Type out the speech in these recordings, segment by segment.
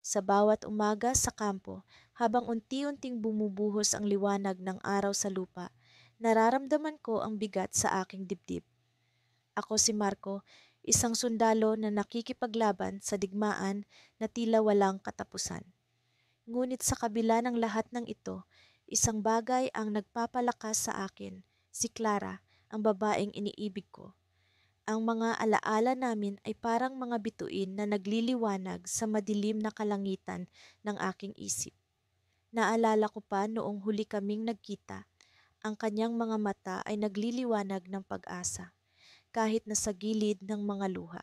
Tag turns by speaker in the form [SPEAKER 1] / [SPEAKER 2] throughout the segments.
[SPEAKER 1] Sa bawat umaga sa kampo, habang unti-unting bumubuhos ang liwanag ng araw sa lupa, nararamdaman ko ang bigat sa aking dibdib. Ako si Marco, isang sundalo na nakikipaglaban sa digmaan na tila walang katapusan. Ngunit sa kabila ng lahat ng ito, isang bagay ang nagpapalakas sa akin, si Clara, ang babaeng iniibig ko. Ang mga alaala namin ay parang mga bituin na nagliliwanag sa madilim na kalangitan ng aking isip. Naalala ko pa noong huli kaming nagkita, ang kanyang mga mata ay nagliliwanag ng pag-asa, kahit nasa gilid ng mga luha.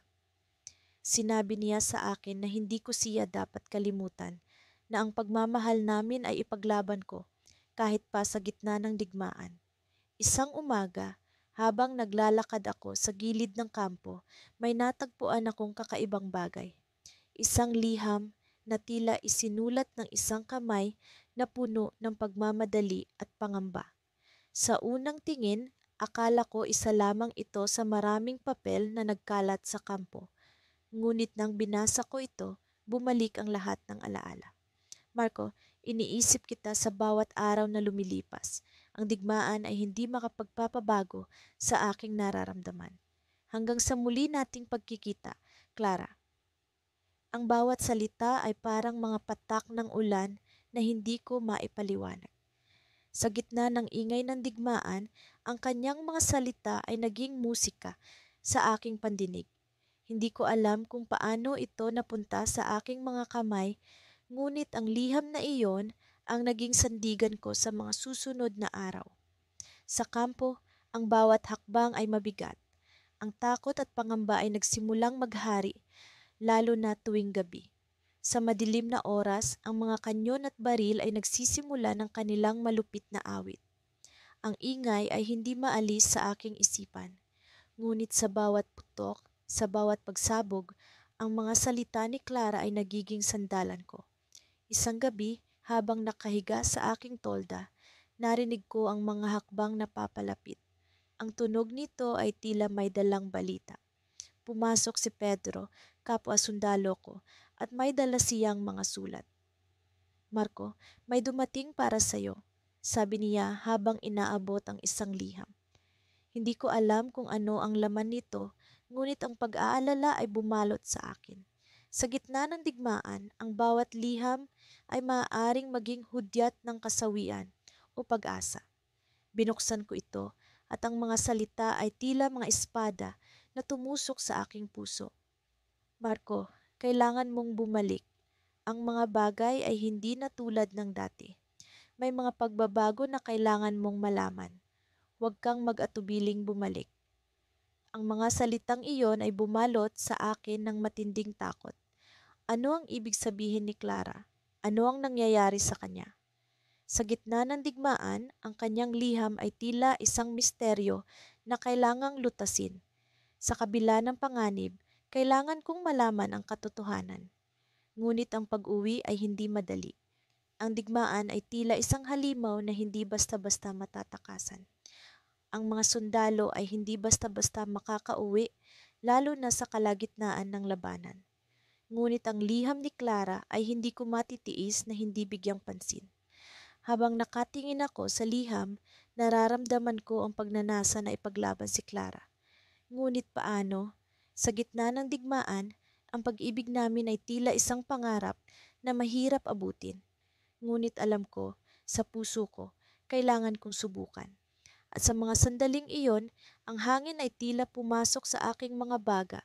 [SPEAKER 1] Sinabi niya sa akin na hindi ko siya dapat kalimutan, na ang pagmamahal namin ay ipaglaban ko, kahit pa sa gitna ng digmaan. Isang umaga, habang naglalakad ako sa gilid ng kampo, may natagpuan akong kakaibang bagay. Isang liham na tila isinulat ng isang kamay na puno ng pagmamadali at pangamba. Sa unang tingin, akala ko isa lamang ito sa maraming papel na nagkalat sa kampo. Ngunit nang binasa ko ito, bumalik ang lahat ng alaala. Marco, iniisip kita sa bawat araw na lumilipas. Ang digmaan ay hindi makapagpapabago sa aking nararamdaman. Hanggang sa muli nating pagkikita, Clara. Ang bawat salita ay parang mga patak ng ulan na hindi ko maipaliwanag. Sa gitna ng ingay ng digmaan, ang kanyang mga salita ay naging musika sa aking pandinig. Hindi ko alam kung paano ito napunta sa aking mga kamay, ngunit ang liham na iyon ang naging sandigan ko sa mga susunod na araw. Sa kampo, ang bawat hakbang ay mabigat. Ang takot at pangamba ay nagsimulang maghari, lalo na tuwing gabi. Sa madilim na oras, ang mga kanyon at baril ay nagsisimula ng kanilang malupit na awit. Ang ingay ay hindi maalis sa aking isipan, ngunit sa bawat putok, sa bawat pagsabog, ang mga salita ni Clara ay nagiging sandalan ko. Isang gabi, habang nakahiga sa aking tolda, narinig ko ang mga hakbang na papalapit. Ang tunog nito ay tila may dalang balita. Pumasok si Pedro, kapwa sundalo ko, at may dala siyang mga sulat. Marco, may dumating para sa'yo, sabi niya habang inaabot ang isang liham. Hindi ko alam kung ano ang laman nito, ngunit ang pag-aalala ay bumalot sa akin. Sa gitna ng digmaan, ang bawat liham ay maaaring maging hudyat ng kasawian o pag-asa. Binuksan ko ito at ang mga salita ay tila mga espada na tumusok sa aking puso. Marco, kailangan mong bumalik. Ang mga bagay ay hindi na tulad ng dati. May mga pagbabago na kailangan mong malaman. Huwag kang mag-atubiling bumalik. Ang mga salitang iyon ay bumalot sa akin ng matinding takot. Ano ang ibig sabihin ni Clara? Ano ang nangyayari sa kanya? Sa gitna ng digmaan, ang kanyang liham ay tila isang misteryo na kailangang lutasin. Sa kabila ng panganib, kailangan kong malaman ang katotohanan. Ngunit ang pag-uwi ay hindi madali. Ang digmaan ay tila isang halimaw na hindi basta-basta matatakasan. Ang mga sundalo ay hindi basta-basta makakauwi, lalo na sa kalagitnaan ng labanan. Ngunit ang liham ni Clara ay hindi ko matitiis na hindi bigyang pansin. Habang nakatingin ako sa liham, nararamdaman ko ang pagnanasa na ipaglaban si Clara. Ngunit paano? Sa gitna ng digmaan, ang pag-ibig namin ay tila isang pangarap na mahirap abutin. Ngunit alam ko, sa puso ko, kailangan kong subukan. At sa mga sandaling iyon, ang hangin ay tila pumasok sa aking mga baga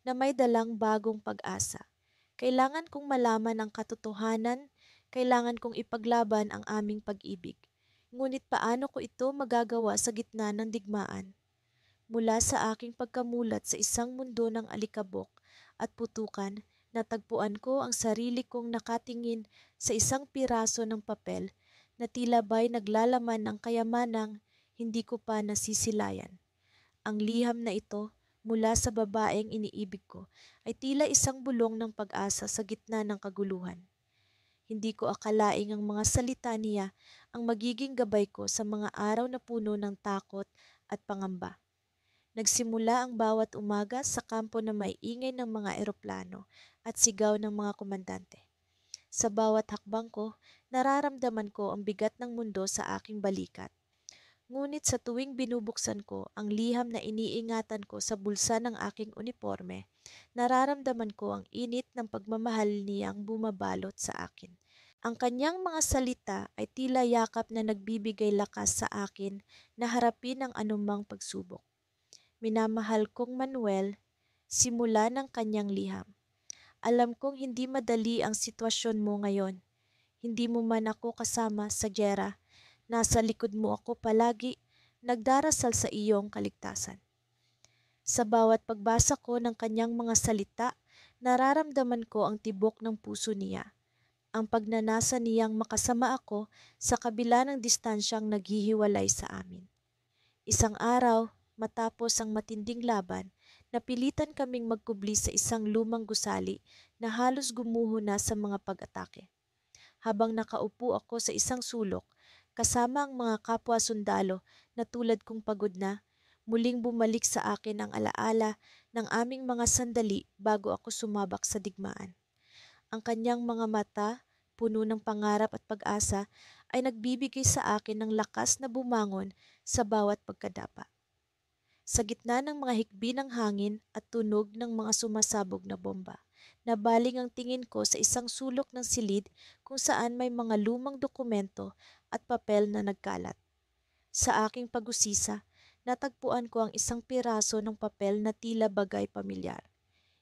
[SPEAKER 1] na may dalang bagong pag-asa. Kailangan kong malaman ang katotohanan, kailangan kong ipaglaban ang aming pag-ibig. Ngunit paano ko ito magagawa sa gitna ng digmaan? Mula sa aking pagkamulat sa isang mundo ng alikabok at putukan, natagpuan ko ang sarili kong nakatingin sa isang piraso ng papel na tila ba'y naglalaman ng kayamanang hindi ko pa nasisilayan. Ang liham na ito, mula sa babaeng iniibig ko, ay tila isang bulong ng pag-asa sa gitna ng kaguluhan. Hindi ko akalaing ang mga salita niya ang magiging gabay ko sa mga araw na puno ng takot at pangamba. Nagsimula ang bawat umaga sa kampo na maiingay ng mga eroplano at sigaw ng mga komandante. Sa bawat hakbang ko, nararamdaman ko ang bigat ng mundo sa aking balikat. Ngunit sa tuwing binubuksan ko ang liham na iniingatan ko sa bulsa ng aking uniforme, nararamdaman ko ang init ng pagmamahal niyang bumabalot sa akin. Ang kanyang mga salita ay tila yakap na nagbibigay lakas sa akin na harapin ang anumang pagsubok. Minamahal kong Manuel, simula ng kanyang liham. Alam kong hindi madali ang sitwasyon mo ngayon. Hindi mo man ako kasama sa giyera. Nasa likod mo ako palagi, nagdarasal sa iyong kaligtasan. Sa bawat pagbasa ko ng kanyang mga salita, nararamdaman ko ang tibok ng puso niya. Ang pagnanasa niyang makasama ako sa kabila ng distansyang naghihiwalay sa amin. Isang araw, matapos ang matinding laban, napilitan kaming magkubli sa isang lumang gusali na halos gumuho na sa mga pag-atake. Habang nakaupo ako sa isang sulok, kasama ang mga kapwa sundalo na tulad kong pagod na, muling bumalik sa akin ang alaala ng aming mga sandali bago ako sumabak sa digmaan. Ang kanyang mga mata, puno ng pangarap at pag-asa, ay nagbibigay sa akin ng lakas na bumangon sa bawat pagkadapa. Sa gitna ng mga hikbi ng hangin at tunog ng mga sumasabog na bomba, nabaling ang tingin ko sa isang sulok ng silid kung saan may mga lumang dokumento at papel na nagkalat. Sa aking pag-usisa, natagpuan ko ang isang piraso ng papel na tila bagay pamilyar.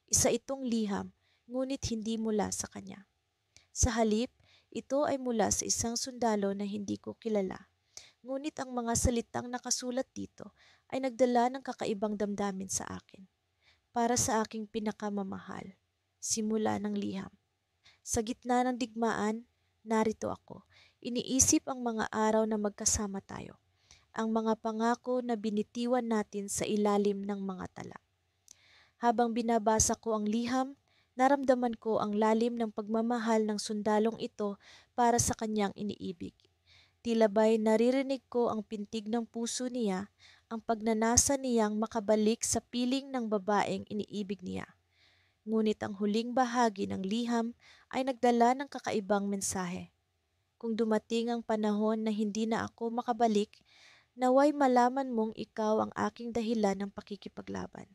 [SPEAKER 1] Isa itong liham, ngunit hindi mula sa kanya. Sa halip, ito ay mula sa isang sundalo na hindi ko kilala. Ngunit ang mga salitang nakasulat dito ay nagdala ng kakaibang damdamin sa akin. Para sa aking pinakamamahal, simula ng liham. Sa gitna ng digmaan, narito ako. Iniisip ang mga araw na magkasama tayo. Ang mga pangako na binitiwan natin sa ilalim ng mga tala. Habang binabasa ko ang liham, naramdaman ko ang lalim ng pagmamahal ng sundalong ito para sa kanyang iniibig. Tila ba'y naririnig ko ang pintig ng puso niya, ang pagnanasa niyang makabalik sa piling ng babaeng iniibig niya. Ngunit ang huling bahagi ng liham ay nagdala ng kakaibang mensahe. Kung dumating ang panahon na hindi na ako makabalik, naway malaman mong ikaw ang aking dahilan ng pakikipaglaban.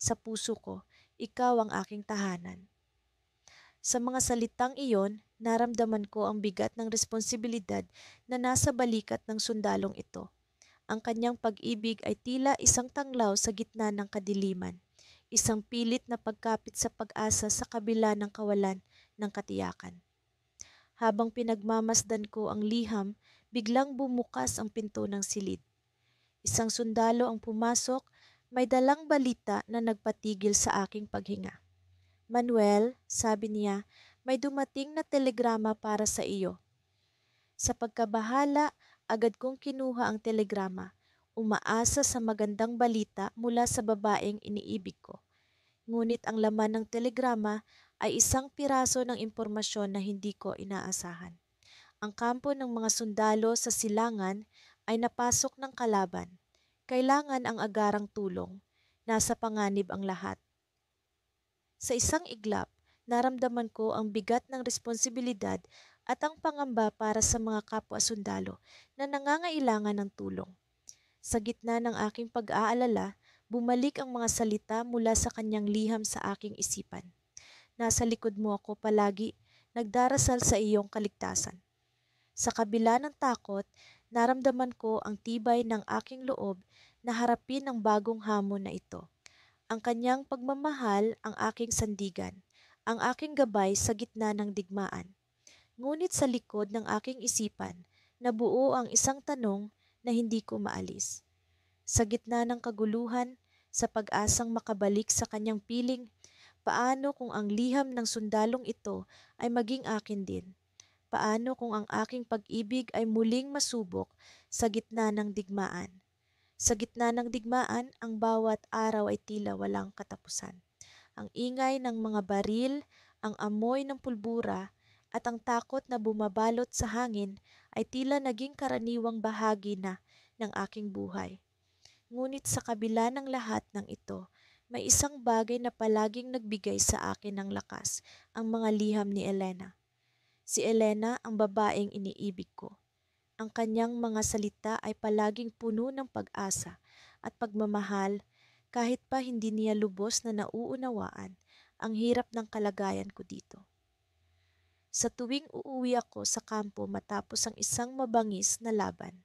[SPEAKER 1] Sa puso ko, ikaw ang aking tahanan. Sa mga salitang iyon, naramdaman ko ang bigat ng responsibilidad na nasa balikat ng sundalong ito. Ang kanyang pag-ibig ay tila isang tanglaw sa gitna ng kadiliman, isang pilit na pagkapit sa pag-asa sa kabila ng kawalan ng katiyakan. Habang pinagmamasdan ko ang liham, biglang bumukas ang pinto ng silid. Isang sundalo ang pumasok, may dalang balita na nagpatigil sa aking paghinga. Manuel, sabi niya, may dumating na telegrama para sa iyo. Sa pagkabahala, agad kong kinuha ang telegrama, umaasa sa magandang balita mula sa babaeng iniibig ko. Ngunit ang laman ng telegrama ay isang piraso ng impormasyon na hindi ko inaasahan. Ang kampo ng mga sundalo sa silangan ay napasok ng kalaban. Kailangan ang agarang tulong. Nasa panganib ang lahat. Sa isang iglap, naramdaman ko ang bigat ng responsibilidad at ang pangamba para sa mga kapwa-sundalo na nangangailangan ng tulong. Sa gitna ng aking pag-aalala, bumalik ang mga salita mula sa kanyang liham sa aking isipan. Nasa likod mo ako palagi, nagdarasal sa iyong kaligtasan. Sa kabila ng takot, naramdaman ko ang tibay ng aking loob na harapin ang bagong hamon na ito. Ang kanyang pagmamahal ang aking sandigan, ang aking gabay sa gitna ng digmaan. Ngunit sa likod ng aking isipan, nabuo ang isang tanong na hindi ko maalis. Sa gitna ng kaguluhan, sa pag-asang makabalik sa kanyang piling, paano kung ang liham ng sundalong ito ay maging akin din? Paano kung ang aking pag-ibig ay muling masubok sa gitna ng digmaan? Sa gitna ng digmaan, ang bawat araw ay tila walang katapusan. Ang ingay ng mga baril, ang amoy ng pulbura, at ang takot na bumabalot sa hangin ay tila naging karaniwang bahagi na ng aking buhay. Ngunit sa kabila ng lahat ng ito, may isang bagay na palaging nagbigay sa akin ng lakas, ang mga liham ni Elena. Si Elena ang babaeng iniibig ko. Ang kanyang mga salita ay palaging puno ng pag-asa at pagmamahal kahit pa hindi niya lubos na nauunawaan ang hirap ng kalagayan ko dito. Sa tuwing uuwi ako sa kampo matapos ang isang mabangis na laban,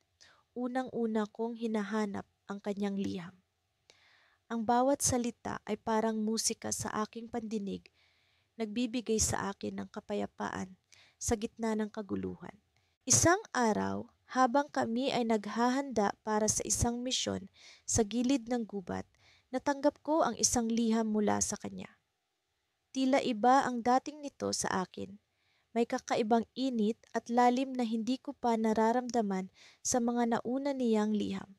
[SPEAKER 1] unang-una kong hinahanap ang kanyang liham. Ang bawat salita ay parang musika sa aking pandinig, nagbibigay sa akin ng kapayapaan sa gitna ng kaguluhan. Isang araw, habang kami ay naghahanda para sa isang misyon sa gilid ng gubat, natanggap ko ang isang liham mula sa kanya. Tila iba ang dating nito sa akin. May kakaibang init at lalim na hindi ko pa nararamdaman sa mga nauna niyang liham.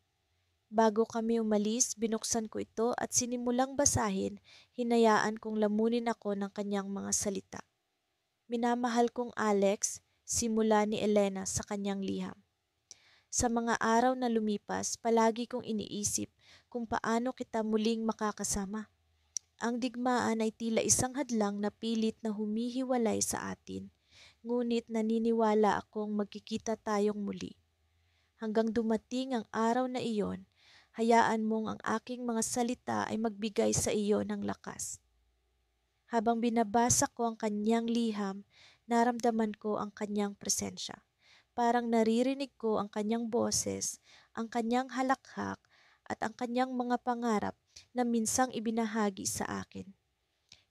[SPEAKER 1] Bago kami umalis, binuksan ko ito at sinimulang basahin, hinayaan kong lamunin ako ng kanyang mga salita. Minamahal kong Alex, simula ni Elena sa kanyang liham. Sa mga araw na lumipas, palagi kong iniisip kung paano kita muling makakasama. Ang digmaan ay tila isang hadlang na pilit na humihiwalay sa atin, ngunit naniniwala akong magkikita tayong muli. Hanggang dumating ang araw na iyon, hayaan mong ang aking mga salita ay magbigay sa iyo ng lakas. Habang binabasa ko ang kanyang liham, naramdaman ko ang kanyang presensya. Parang naririnig ko ang kanyang boses, ang kanyang halakhak, at ang kanyang mga pangarap na minsang ibinahagi sa akin.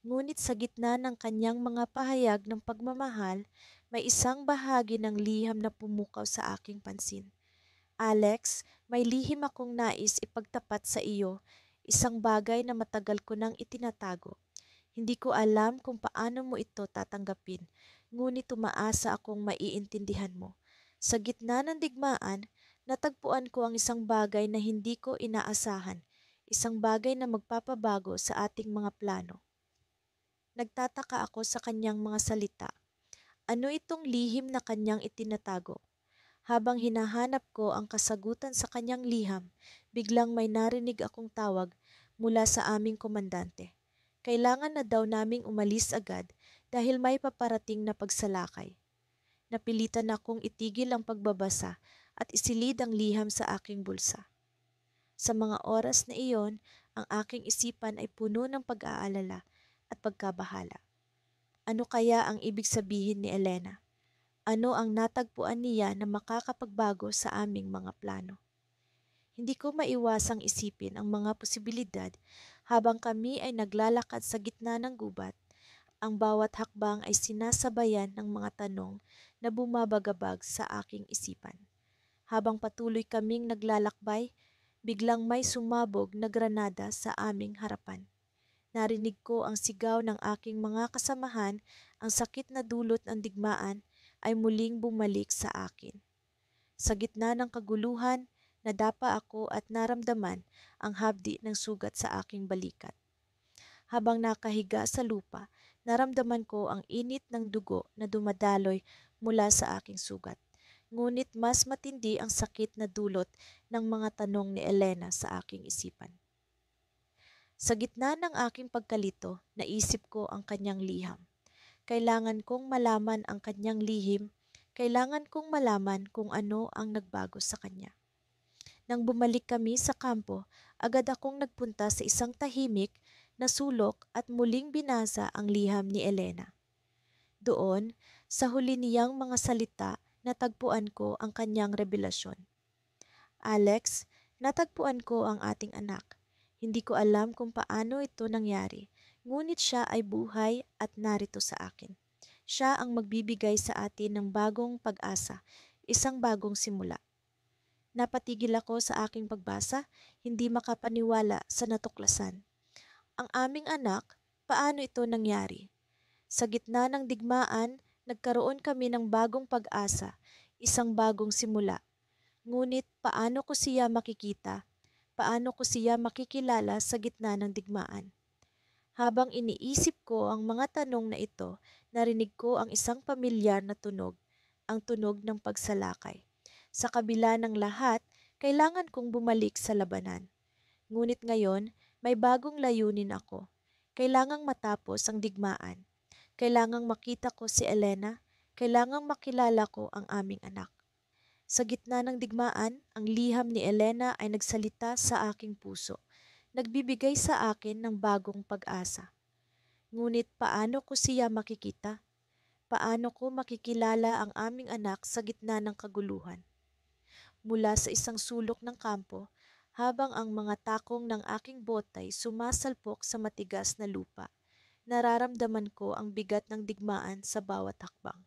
[SPEAKER 1] Ngunit sa gitna ng kanyang mga pahayag ng pagmamahal, may isang bahagi ng liham na pumukaw sa aking pansin. Alex, may lihim akong nais ipagtapat sa iyo, isang bagay na matagal ko nang itinatago. Hindi ko alam kung paano mo ito tatanggapin, ngunit umaasa akong maiintindihan mo. Sa gitna ng digmaan, natagpuan ko ang isang bagay na hindi ko inaasahan, isang bagay na magpapabago sa ating mga plano. Nagtataka ako sa kanyang mga salita. Ano itong lihim na kanyang itinatago? Habang hinahanap ko ang kasagutan sa kanyang liham, biglang may narinig akong tawag mula sa aming komandante. Kailangan na daw naming umalis agad dahil may paparating na pagsalakay. Napilitan akong itigil ang pagbabasa at isilid ang liham sa aking bulsa. Sa mga oras na iyon, ang aking isipan ay puno ng pag-aalala at pagkabahala. Ano kaya ang ibig sabihin ni Elena? Ano ang natagpuan niya na makakapagbago sa aming mga plano? Hindi ko maiwasang isipin ang mga posibilidad habang kami ay naglalakad sa gitna ng gubat. Ang bawat hakbang ay sinasabayan ng mga tanong na bumabagabag sa aking isipan. Habang patuloy kaming naglalakbay, biglang may sumabog na granada sa aming harapan. Narinig ko ang sigaw ng aking mga kasamahan, ang sakit na dulot ng digmaan ay muling bumalik sa akin. Sa gitna ng kaguluhan, nadapa ako at naramdaman ang hapdi ng sugat sa aking balikat. Habang nakahiga sa lupa, naramdaman ko ang init ng dugo na dumadaloy mula sa aking sugat. Ngunit mas matindi ang sakit na dulot ng mga tanong ni Elena sa aking isipan. Sa gitna ng aking pagkalito, naisip ko ang kanyang liham. Kailangan kong malaman ang kanyang lihim, kailangan kong malaman kung ano ang nagbago sa kanya. Nang bumalik kami sa kampo, agad akong nagpunta sa isang tahimik na sulok at muling binasa ang liham ni Elena. Doon, sa huli niyang mga salita, natagpuan ko ang kanyang revelasyon. Alex, natagpuan ko ang ating anak. Hindi ko alam kung paano ito nangyari, ngunit siya ay buhay at narito sa akin. Siya ang magbibigay sa atin ng bagong pag-asa, isang bagong simula. Napatigil ako sa aking pagbasa, hindi makapaniwala sa natuklasan. Ang aming anak, paano ito nangyari? Sa gitna ng digmaan, nagkaroon kami ng bagong pag-asa, isang bagong simula. Ngunit paano ko siya makikita? Paano ko siya makikilala sa gitna ng digmaan? Habang iniisip ko ang mga tanong na ito, narinig ko ang isang pamilyar na tunog, ang tunog ng pagsalakay. Sa kabila ng lahat, kailangan kong bumalik sa labanan. Ngunit ngayon, may bagong layunin ako. Kailangang matapos ang digmaan. Kailangang makita ko si Elena, Kailangang makilala ko ang aming anak. Sa gitna ng digmaan, ang liham ni Elena ay nagsalita sa aking puso. Nagbibigay sa akin ng bagong pag-asa. Ngunit paano ko siya makikita? Paano ko makikilala ang aming anak sa gitna ng kaguluhan? Mula sa isang sulok ng kampo, habang ang mga takong ng aking botay sumasalpok sa matigas na lupa, nararamdaman ko ang bigat ng digmaan sa bawat hakbang.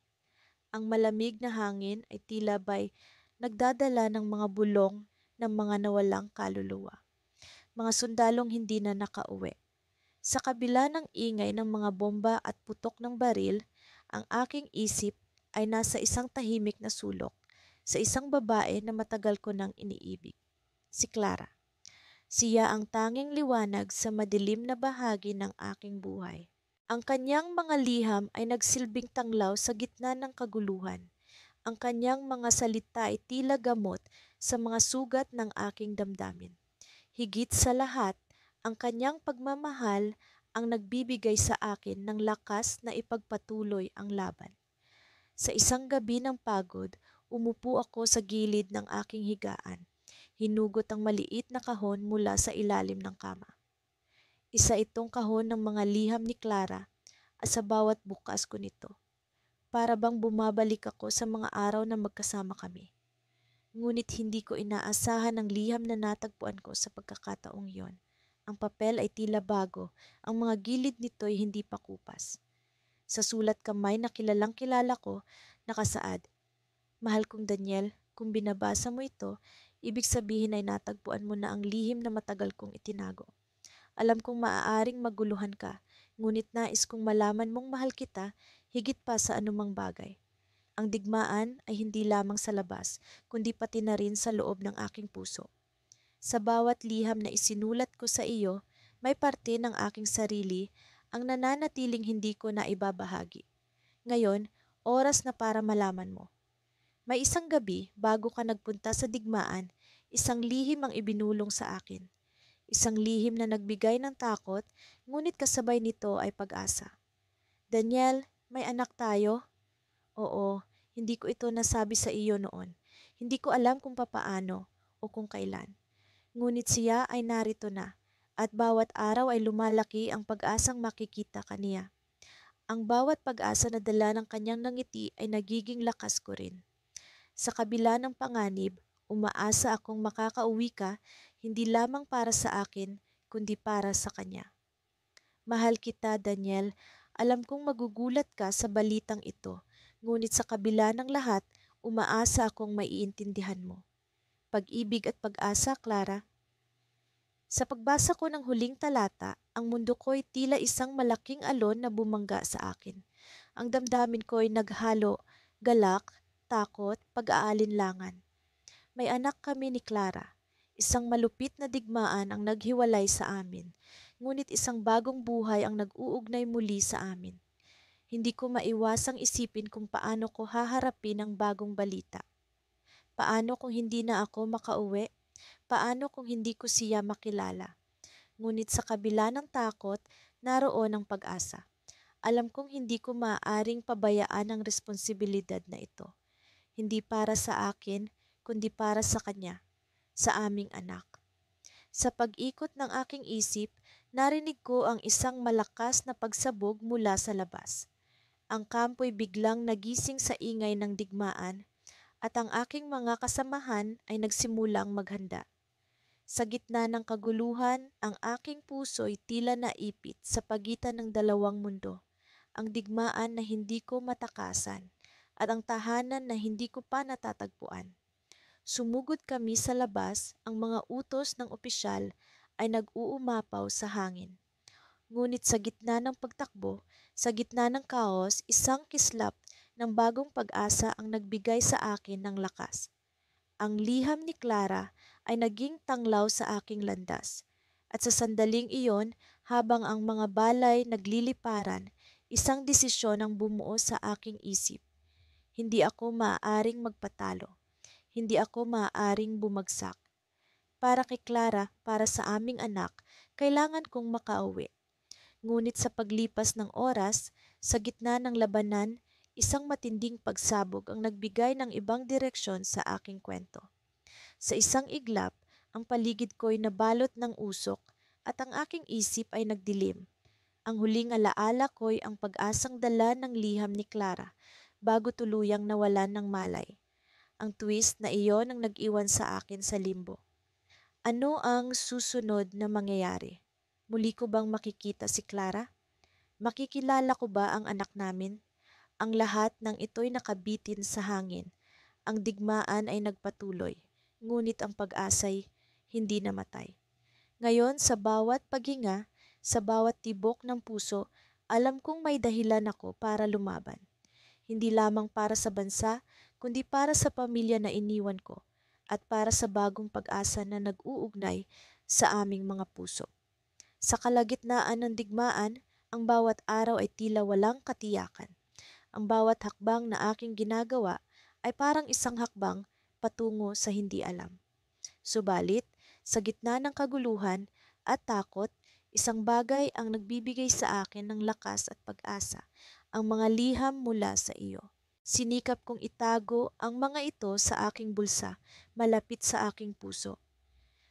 [SPEAKER 1] Ang malamig na hangin ay tila ba'y nagdadala ng mga bulong ng mga nawalang kaluluwa. Mga sundalong hindi na nakauwi. Sa kabila ng ingay ng mga bomba at putok ng baril, ang aking isip ay nasa isang tahimik na sulok, sa isang babae na matagal ko nang iniibig, si Clara. Siya ang tanging liwanag sa madilim na bahagi ng aking buhay. Ang kanyang mga liham ay nagsilbing tanglaw sa gitna ng kaguluhan. Ang kanyang mga salita ay tila gamot sa mga sugat ng aking damdamin. Higit sa lahat, ang kanyang pagmamahal ang nagbibigay sa akin ng lakas na ipagpatuloy ang laban. Sa isang gabi ng pagod, umupo ako sa gilid ng aking higaan. Hinugot ang maliit na kahon mula sa ilalim ng kama. Isa itong kahon ng mga liham ni Clara at sa bawat bukas ko nito, para bang bumabalik ako sa mga araw na magkasama kami. Ngunit hindi ko inaasahan ang liham na natagpuan ko sa pagkakataong iyon. Ang papel ay tila bago, ang mga gilid nito ay hindi pa kupas. Sa sulat kamay na kilalang kilala ko, nakasaad, "Mahal kong Daniel, kung binabasa mo ito, ibig sabihin ay natagpuan mo na ang lihim na matagal kong itinago. Alam kong maaaring maguluhan ka, ngunit nais kong malaman mong mahal kita higit pa sa anumang bagay. Ang digmaan ay hindi lamang sa labas, kundi pati na rin sa loob ng aking puso. Sa bawat liham na isinulat ko sa iyo, may parte ng aking sarili ang nananatiling hindi ko na ibabahagi. Ngayon, oras na para malaman mo. May isang gabi, bago ka nagpunta sa digmaan, isang lihim ang ibinulong sa akin. Isang lihim na nagbigay ng takot, ngunit kasabay nito ay pag-asa. Daniel, may anak tayo? Oo, hindi ko ito nasabi sa iyo noon. Hindi ko alam kung papaano o kung kailan. Ngunit siya ay narito na, at bawat araw ay lumalaki ang pag-asang makikita kaniya. Ang bawat pag-asa na dala ng kanyang nangiti ay nagiging lakas ko rin. Sa kabila ng panganib, umaasa akong makakauwi ka, hindi lamang para sa akin, kundi para sa kanya. Mahal kita, Daniel. Alam kong magugulat ka sa balitang ito, ngunit sa kabila ng lahat, umaasa akong maiintindihan mo. Pag-ibig at pag-asa, Clara. Sa pagbasa ko ng huling talata, ang mundo ko'y tila isang malaking alon na bumangga sa akin. Ang damdamin ko'y naghalo, galak, takot, pag-aalinlangan. May anak kami ni Clara. Isang malupit na digmaan ang naghiwalay sa amin, ngunit isang bagong buhay ang nag-uugnay muli sa amin. Hindi ko maiwasang isipin kung paano ko haharapin ang bagong balita. Paano kung hindi na ako makauwi? Paano kung hindi ko siya makilala? Ngunit sa kabila ng takot, naroon ang pag-asa. Alam kong hindi ko maaaring pabayaan ang responsibilidad na ito. Hindi para sa akin, kundi para sa kanya, sa aming anak. Sa pag-ikot ng aking isip, narinig ko ang isang malakas na pagsabog mula sa labas. Ang kampo'y biglang nagising sa ingay ng digmaan at ang aking mga kasamahan ay nagsimulang maghanda. Sa gitna ng kaguluhan, ang aking puso'y tila naipit sa pagitan ng dalawang mundo, ang digmaan na hindi ko matakasan at ang tahanan na hindi ko pa natatagpuan. Sumugod kami sa labas, ang mga utos ng opisyal ay nag-uumapaw sa hangin. Ngunit sa gitna ng pagtakbo, sa gitna ng kaos, isang kislap ng bagong pag-asa ang nagbigay sa akin ng lakas. Ang liham ni Clara ay naging tanglaw sa aking landas. At sa sandaling iyon, habang ang mga balay nagliliparan, isang desisyon ang bumuo sa aking isip. Hindi ako maaaring magpatalo. Hindi ako maaaring bumagsak. Para kay Clara, para sa aming anak, kailangan kong makauwi. Ngunit sa paglipas ng oras, sa gitna ng labanan, Isang matinding pagsabog ang nagbigay ng ibang direksyon sa aking kwento. Sa isang iglap, ang paligid ko'y nabalot ng usok at ang aking isip ay nagdilim. Ang huling alaala ko'y ang pag-asang dala ng liham ni Clara bago tuluyang nawalan ng malay. Ang twist na iyon ang nag-iwan sa akin sa limbo. Ano ang susunod na mangyayari? Muli ko bang makikita si Clara? Makikilala ko ba ang anak namin? Ang lahat ng ito'y nakabitin sa hangin. Ang digmaan ay nagpatuloy, ngunit ang pag-asa'y hindi namatay. Ngayon, sa bawat paghinga, sa bawat tibok ng puso, alam kong may dahilan ako para lumaban. Hindi lamang para sa bansa, kundi para sa pamilya na iniwan ko at para sa bagong pag-asa na nag-uugnay sa aming mga puso. Sa kalagitnaan ng digmaan, ang bawat araw ay tila walang katiyakan. Ang bawat hakbang na aking ginagawa ay parang isang hakbang patungo sa hindi alam. Subalit, sa gitna ng kaguluhan at takot, isang bagay ang nagbibigay sa akin ng lakas at pag-asa, ang mga liham mula sa iyo. Sinikap kong itago ang mga ito sa aking bulsa, malapit sa aking puso.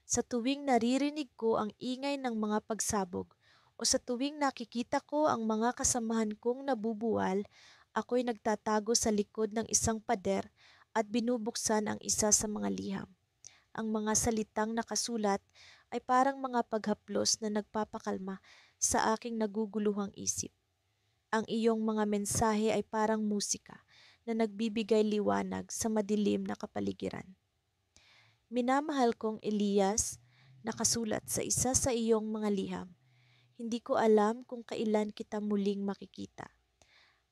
[SPEAKER 1] Sa tuwing naririnig ko ang ingay ng mga pagsabog o sa tuwing nakikita ko ang mga kasamahan kong nabubuwal, ako'y nagtatago sa likod ng isang pader at binubuksan ang isa sa mga liham. Ang mga salitang nakasulat ay parang mga paghaplos na nagpapakalma sa aking naguguluhang isip. Ang iyong mga mensahe ay parang musika na nagbibigay liwanag sa madilim na kapaligiran. Minamahal kong Elias, nakasulat sa isa sa iyong mga liham. Hindi ko alam kung kailan kita muling makikita.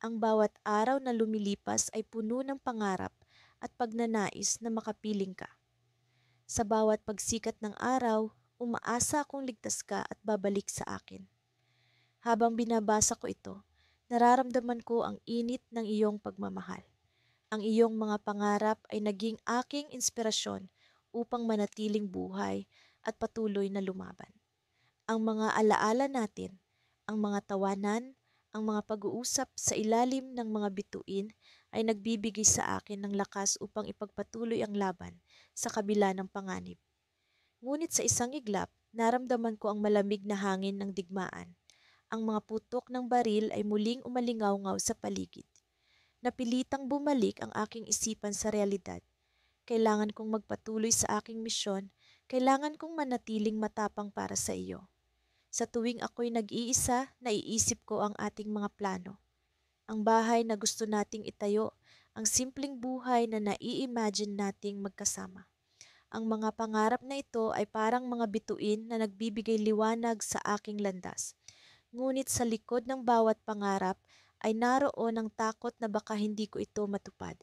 [SPEAKER 1] Ang bawat araw na lumilipas ay puno ng pangarap at pagnanais na makapiling ka. Sa bawat pagsikat ng araw, umaasa akong ligtas ka at babalik sa akin. Habang binabasa ko ito, nararamdaman ko ang init ng iyong pagmamahal. Ang iyong mga pangarap ay naging aking inspirasyon upang manatiling buhay at patuloy na lumaban. Ang mga alaala natin, ang mga tawanan, ang mga pag-uusap sa ilalim ng mga bituin ay nagbibigay sa akin ng lakas upang ipagpatuloy ang laban sa kabila ng panganib. Ngunit sa isang iglap, naramdaman ko ang malamig na hangin ng digmaan. Ang mga putok ng baril ay muling umalingaw-ngaw sa paligid. Napilitang bumalik ang aking isipan sa realidad. Kailangan kong magpatuloy sa aking misyon, kailangan kong manatiling matapang para sa iyo. Sa tuwing ako'y nag-iisa, naiisip ko ang ating mga plano. Ang bahay na gusto nating itayo, ang simpleng buhay na nai-imagine nating magkasama. Ang mga pangarap na ito ay parang mga bituin na nagbibigay liwanag sa aking landas. Ngunit sa likod ng bawat pangarap ay naroon ang takot na baka hindi ko ito matupad.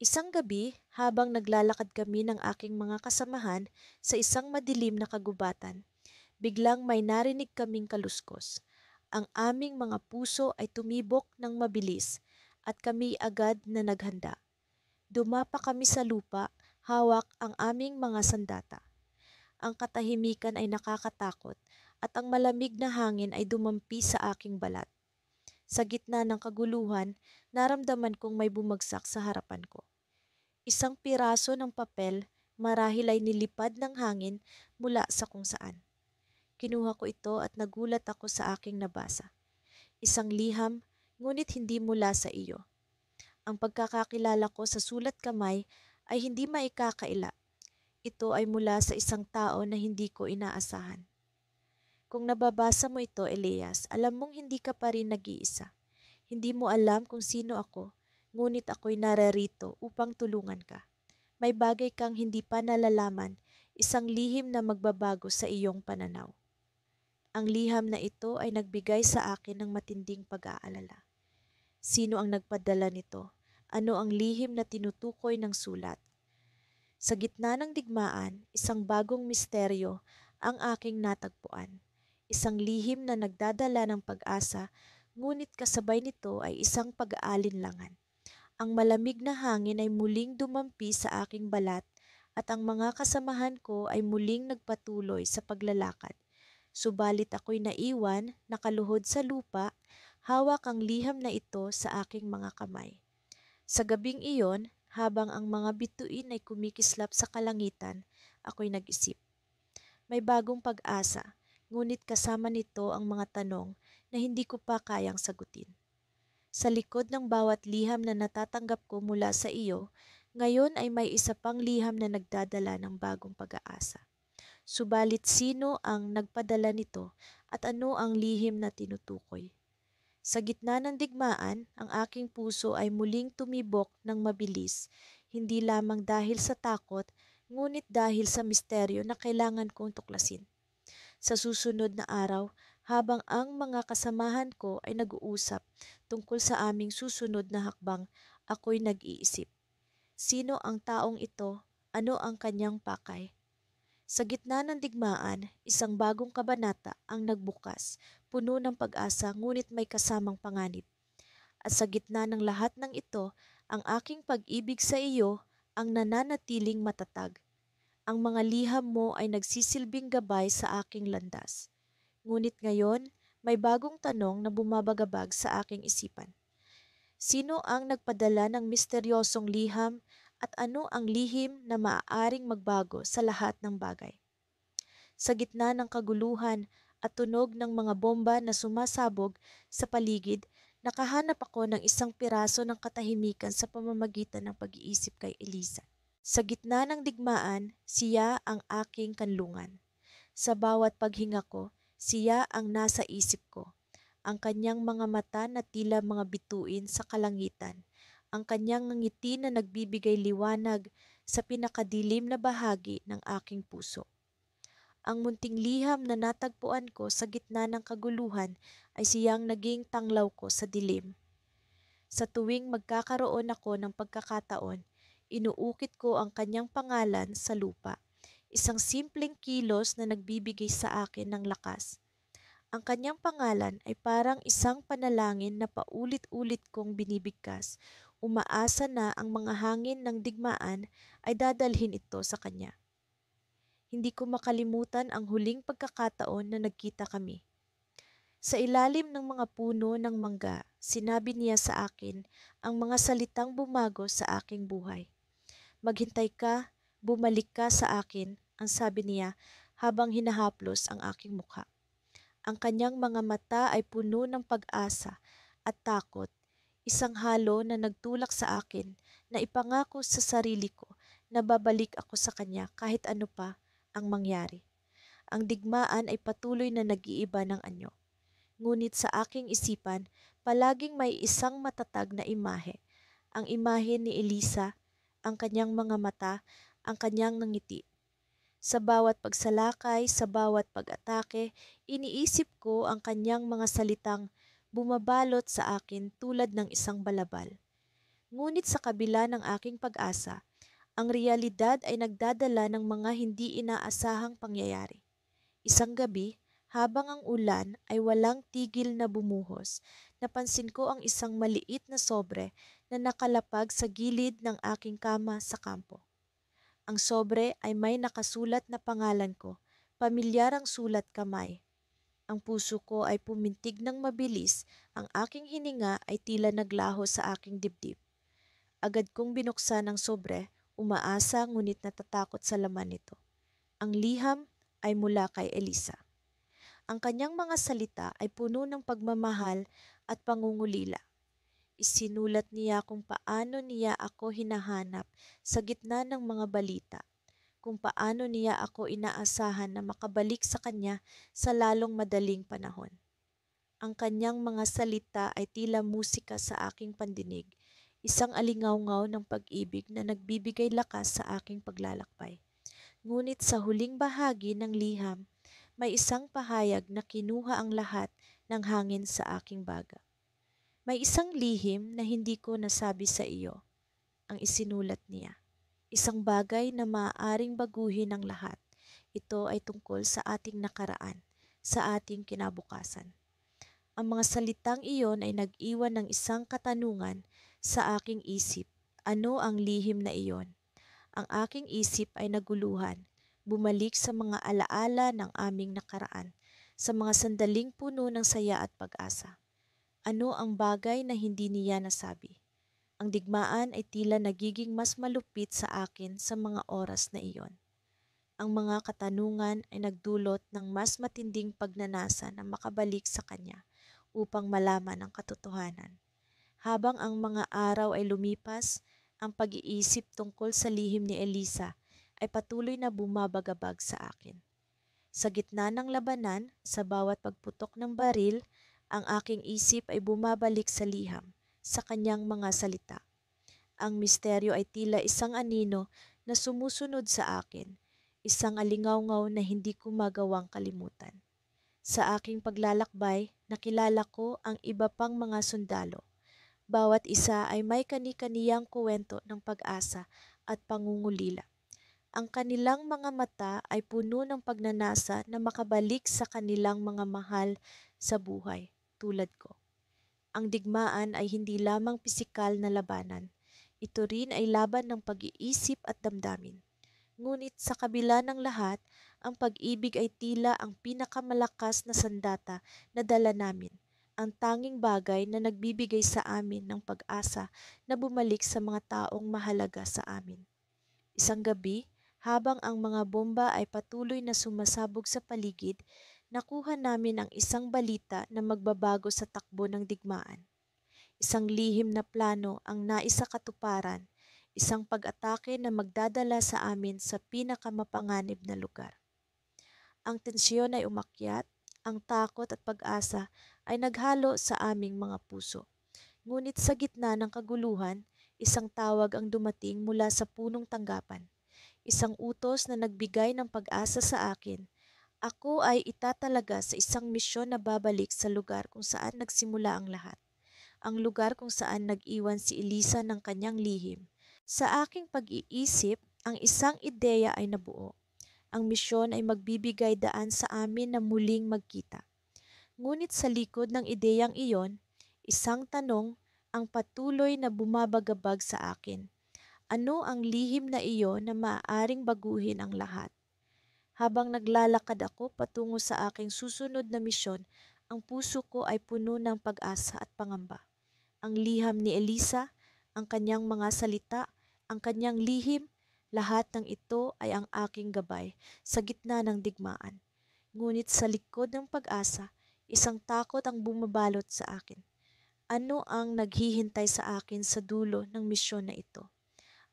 [SPEAKER 1] Isang gabi, habang naglalakad kami ng aking mga kasamahan sa isang madilim na kagubatan, biglang may narinig kaming kaluskos. Ang aming mga puso ay tumibok ng mabilis at kami agad na naghanda. Dumapa kami sa lupa, hawak ang aming mga sandata. Ang katahimikan ay nakakatakot at ang malamig na hangin ay dumampi sa aking balat. Sa gitna ng kaguluhan, naramdaman kong may bumagsak sa harapan ko. Isang piraso ng papel, marahil ay nilipad ng hangin mula sa kung saan. Kinuha ko ito at nagulat ako sa aking nabasa. Isang liham, ngunit hindi mula sa iyo. Ang pagkakakilala ko sa sulat kamay ay hindi maikakaila. Ito ay mula sa isang tao na hindi ko inaasahan. Kung nababasa mo ito, Elias, alam mong hindi ka pa rin nag-iisa. Hindi mo alam kung sino ako, ngunit ako'y nararito upang tulungan ka. May bagay kang hindi pa nalalaman, isang lihim na magbabago sa iyong pananaw. Ang liham na ito ay nagbigay sa akin ng matinding pag-aalala. Sino ang nagpadala nito? Ano ang lihim na tinutukoy ng sulat? Sa gitna ng digmaan, isang bagong misteryo ang aking natagpuan. Isang lihim na nagdadala ng pag-asa, ngunit kasabay nito ay isang pag-aalinlangan. Ang malamig na hangin ay muling dumampi sa aking balat at ang mga kasamahan ko ay muling nagpatuloy sa paglalakad. Subalit ako'y naiwan, nakaluhod sa lupa, hawak ang liham na ito sa aking mga kamay. Sa gabing iyon, habang ang mga bituin ay kumikislap sa kalangitan, ako'y nag-isip. May bagong pag-asa, ngunit kasama nito ang mga tanong na hindi ko pa kayang sagutin. Sa likod ng bawat liham na natatanggap ko mula sa iyo, ngayon ay may isa pang liham na nagdadala ng bagong pag-aasa. Subalit sino ang nagpadala nito at ano ang lihim na tinutukoy? Sa gitna ng digmaan, ang aking puso ay muling tumibok ng mabilis, hindi lamang dahil sa takot, ngunit dahil sa misteryo na kailangan kong tuklasin. Sa susunod na araw, habang ang mga kasamahan ko ay nag-uusap tungkol sa aming susunod na hakbang, ako'y nag-iisip. Sino ang taong ito? Ano ang kanyang pakay? Sa gitna ng digmaan, isang bagong kabanata ang nagbukas, puno ng pag-asa ngunit may kasamang panganib. At sa gitna ng lahat ng ito, ang aking pag-ibig sa iyo ang nananatiling matatag. Ang mga liham mo ay nagsisilbing gabay sa aking landas. Ngunit ngayon, may bagong tanong na bumabagabag sa aking isipan. Sino ang nagpadala ng misteryosong liham at ano ang lihim na maaaring magbago sa lahat ng bagay? Sa gitna ng kaguluhan at tunog ng mga bomba na sumasabog sa paligid, nakahanap ako ng isang piraso ng katahimikan sa pamamagitan ng pag-iisip kay Elisa. Sa gitna ng digmaan, siya ang aking kanlungan. Sa bawat paghinga ko, siya ang nasa isip ko. Ang kanyang mga mata na tila mga bituin sa kalangitan. Ang kanyang ngiti na nagbibigay liwanag sa pinakadilim na bahagi ng aking puso. Ang munting liham na natagpuan ko sa gitna ng kaguluhan ay siyang naging tanglaw ko sa dilim. Sa tuwing magkakaroon ako ng pagkakataon, inuukit ko ang kanyang pangalan sa lupa. Isang simpleng kilos na nagbibigay sa akin ng lakas. Ang kanyang pangalan ay parang isang panalangin na paulit-ulit kong binibigkas. Umaasa na ang mga hangin ng digmaan ay dadalhin ito sa kanya. Hindi ko makalimutan ang huling pagkakataon na nagkita kami. Sa ilalim ng mga puno ng mangga, sinabi niya sa akin ang mga salitang bumago sa aking buhay. Maghintay ka, bumalik ka sa akin, ang sabi niya habang hinahaplos ang aking mukha. Ang kanyang mga mata ay puno ng pag-asa at takot, isang halo na nagtulak sa akin na ipangako sa sarili ko na babalik ako sa kanya kahit ano pa ang mangyari. Ang digmaan ay patuloy na nag-iiba ng anyo. Ngunit sa aking isipan, palaging may isang matatag na imahe. Ang imahe ni Elisa, ang kanyang mga mata, ang kanyang ngiti. Sa bawat pagsalakay, sa bawat pag-atake, iniisip ko ang kanyang mga salitang bumabalot sa akin tulad ng isang balabal. Ngunit sa kabila ng aking pag-asa, ang realidad ay nagdadala ng mga hindi inaasahang pangyayari. Isang gabi, habang ang ulan ay walang tigil na bumuhos, napansin ko ang isang maliit na sobre na nakalapag sa gilid ng aking kama sa kampo. Ang sobre ay may nakasulat na pangalan ko, pamilyar ang sulat kamay. Ang puso ko ay pumintig ng mabilis, ang aking hininga ay tila naglaho sa aking dibdib. Agad kong binuksan ang sobre, umaasa ngunit natatakot sa laman nito. Ang liham ay mula kay Elisa. Ang kanyang mga salita ay puno ng pagmamahal at pangungulila. Isinulat niya kung paano niya ako hinahanap sa gitna ng mga balita, kung paano niya ako inaasahan na makabalik sa kanya sa lalong madaling panahon. Ang kanyang mga salita ay tila musika sa aking pandinig, isang alingawngaw ng pag-ibig na nagbibigay lakas sa aking paglalakbay. Ngunit sa huling bahagi ng liham, may isang pahayag na kinuha ang lahat ng hangin sa aking baga. May isang lihim na hindi ko nasabi sa iyo, ang isinulat niya. Isang bagay na maaaring baguhin ang lahat. Ito ay tungkol sa ating nakaraan, sa ating kinabukasan. Ang mga salitang iyon ay nag-iwan ng isang katanungan sa aking isip. Ano ang lihim na iyon? Ang aking isip ay naguluhan, bumalik sa mga alaala ng aming nakaraan, sa mga sandaling puno ng saya at pag-asa. Ano ang bagay na hindi niya nasabi? Ang digmaan ay tila nagiging mas malupit sa akin sa mga oras na iyon. Ang mga katanungan ay nagdulot ng mas matinding pagnanasa na makabalik sa kanya upang malaman ang katotohanan. Habang ang mga araw ay lumipas, ang pag-iisip tungkol sa lihim ni Elisa ay patuloy na bumabagabag sa akin. Sa gitna ng labanan, sa bawat pagputok ng baril, ang aking isip ay bumabalik sa liham, sa kanyang mga salita. Ang misteryo ay tila isang anino na sumusunod sa akin, isang alingawngaw na hindi ko magawang kalimutan. Sa aking paglalakbay, nakilala ko ang iba pang mga sundalo. Bawat isa ay may kani-kaniyang kuwento ng pag-asa at pangungulila. Ang kanilang mga mata ay puno ng pagnanasa na makabalik sa kanilang mga mahal sa buhay, tulad ko. Ang digmaan ay hindi lamang pisikal na labanan. Ito rin ay laban ng pag-iisip at damdamin. Ngunit sa kabila ng lahat, ang pag-ibig ay tila ang pinakamalakas na sandata na dala namin. Ang tanging bagay na nagbibigay sa amin ng pag-asa na bumalik sa mga taong mahalaga sa amin. Isang gabi, habang ang mga bomba ay patuloy na sumasabog sa paligid, nakuha namin ang isang balita na magbabago sa takbo ng digmaan. Isang lihim na plano ang naisakatuparan, isang pag-atake na magdadala sa amin sa pinakamapanganib na lugar. Ang tensyon ay umakyat, ang takot at pag-asa ay naghalo sa aming mga puso. Ngunit sa gitna ng kaguluhan, isang tawag ang dumating mula sa punong tanggapan. Isang utos na nagbigay ng pag-asa sa akin. Ako ay itatalaga sa isang misyon na babalik sa lugar kung saan nagsimula ang lahat. Ang lugar kung saan nag-iwan si Elisa ng kanyang lihim. Sa aking pag-iisip, ang isang ideya ay nabuo. Ang misyon ay magbibigay daan sa amin na muling magkita. Ngunit sa likod ng ideyang iyon, isang tanong ang patuloy na bumabagabag sa akin. Ano ang lihim na iyon na maaaring baguhin ang lahat? Habang naglalakad ako patungo sa aking susunod na misyon, ang puso ko ay puno ng pag-asa at pangamba. Ang liham ni Elisa, ang kanyang mga salita, ang kanyang lihim, lahat ng ito ay ang aking gabay sa gitna ng digmaan. Ngunit sa likod ng pag-asa, isang takot ang bumabalot sa akin. Ano ang naghihintay sa akin sa dulo ng misyon na ito?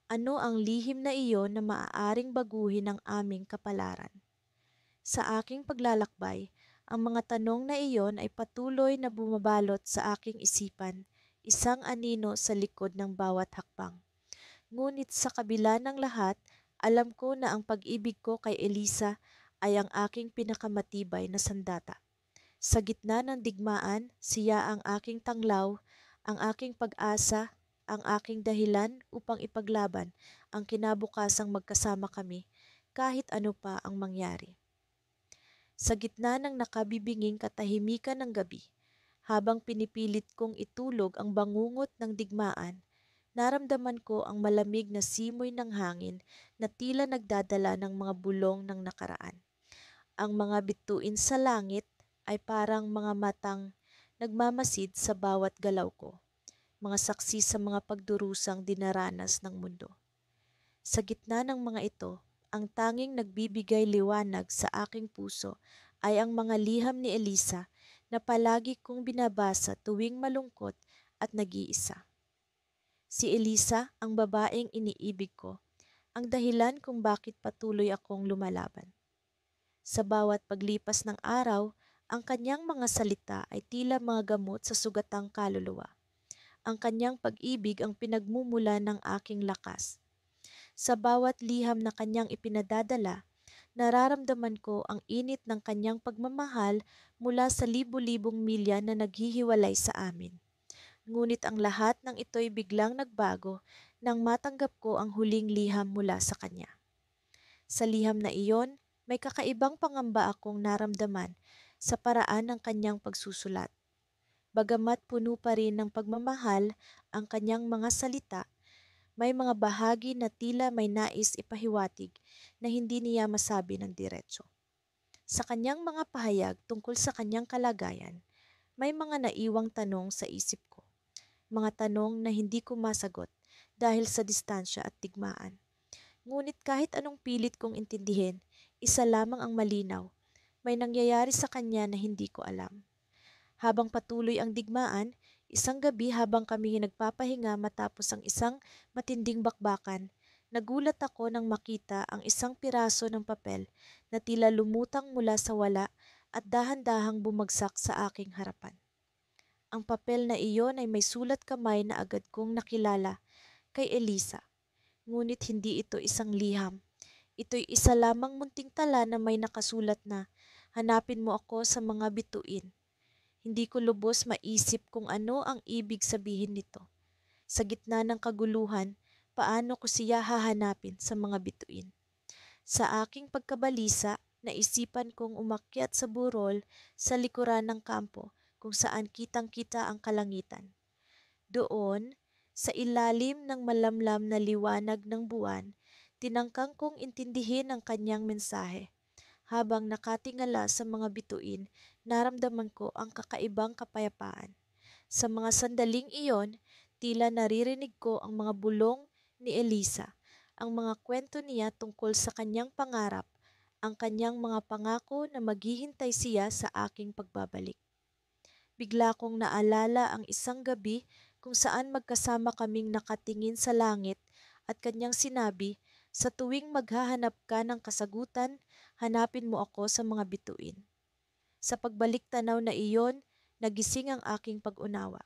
[SPEAKER 1] Ano ang lihim na iyon na maaaring baguhin ang aming kapalaran? Sa aking paglalakbay, ang mga tanong na iyon ay patuloy na bumabalot sa aking isipan, isang anino sa likod ng bawat hakbang. Ngunit sa kabila ng lahat, alam ko na ang pag-ibig ko kay Elisa ay ang aking pinakamatibay na sandata. Sa gitna ng digmaan, siya ang aking tanglaw, ang aking pag-asa, ang aking dahilan upang ipaglaban ang kinabukasang magkasama kami kahit ano pa ang mangyari. Sa gitna ng nakabibinging katahimikan ng gabi, habang pinipilit kong itulog ang bangungot ng digmaan, naramdaman ko ang malamig na simoy ng hangin na tila nagdadala ng mga bulong ng nakaraan. Ang mga bituin sa langit ay parang mga matang nagmamasid sa bawat galaw ko, mga saksi sa mga pagdurusang dinaranas ng mundo. Sa gitna ng mga ito, ang tanging nagbibigay liwanag sa aking puso ay ang mga liham ni Elisa na palagi kong binabasa tuwing malungkot at nag-iisa. Si Elisa, ang babaeng iniibig ko, ang dahilan kung bakit patuloy akong lumalaban. Sa bawat paglipas ng araw, ang kanyang mga salita ay tila mga gamot sa sugatang kaluluwa. Ang kanyang pag-ibig ang pinagmumula ng aking lakas. Sa bawat liham na kanyang ipinadadala, nararamdaman ko ang init ng kanyang pagmamahal mula sa libu-libong milya na naghihiwalay sa amin. Ngunit ang lahat ng ito'y biglang nagbago nang matanggap ko ang huling liham mula sa kanya. Sa liham na iyon, may kakaibang pangamba akong naramdaman sa paraan ng kanyang pagsusulat. Bagamat puno pa rin ng pagmamahal ang kanyang mga salita, may mga bahagi na tila may nais ipahiwatig na hindi niya masabi ng diretso. Sa kanyang mga pahayag tungkol sa kanyang kalagayan, May mga naiwang tanong sa isip ko, mga tanong na hindi ko masagot dahil sa distansya at digmaan. Ngunit kahit anong pilit kong intindihin, isa lamang ang malinaw, may nangyayari sa kanya na hindi ko alam. Habang patuloy ang digmaan, isang gabi habang kami nagpapahinga matapos ang isang matinding bakbakan, nagulat ako nang makita ang isang piraso ng papel na tila lumutang mula sa wala at dahan-dahang bumagsak sa aking harapan. Ang papel na iyon ay may sulat kamay na agad kong nakilala, kay Elisa. Ngunit hindi ito isang liham. Ito'y isa lamang munting tala na may nakasulat na, "Hanapin mo ako sa mga bituin." Hindi ko lubos maisip kung ano ang ibig sabihin nito. Sa gitna ng kaguluhan, paano ko siya hahanapin sa mga bituin? Sa aking pagkabalisa, naisipan kong umakyat sa burol sa likuran ng kampo kung saan kitang-kita ang kalangitan. Doon, sa ilalim ng malamlam na liwanag ng buwan, tinangkang kong intindihin ang kanyang mensahe. Habang nakatingala sa mga bituin, naramdaman ko ang kakaibang kapayapaan. Sa mga sandaling iyon, tila naririnig ko ang mga bulong ni Elisa, ang mga kwento niya tungkol sa kanyang pangarap, ang kanyang mga pangako na maghihintay siya sa aking pagbabalik. Bigla kong naalala ang isang gabi kung saan magkasama kaming nakatingin sa langit at kanyang sinabi, "Sa tuwing maghahanap ka ng kasagutan, hanapin mo ako sa mga bituin." Sa pagbalik tanaw na iyon, nagising ang aking pag-unawa.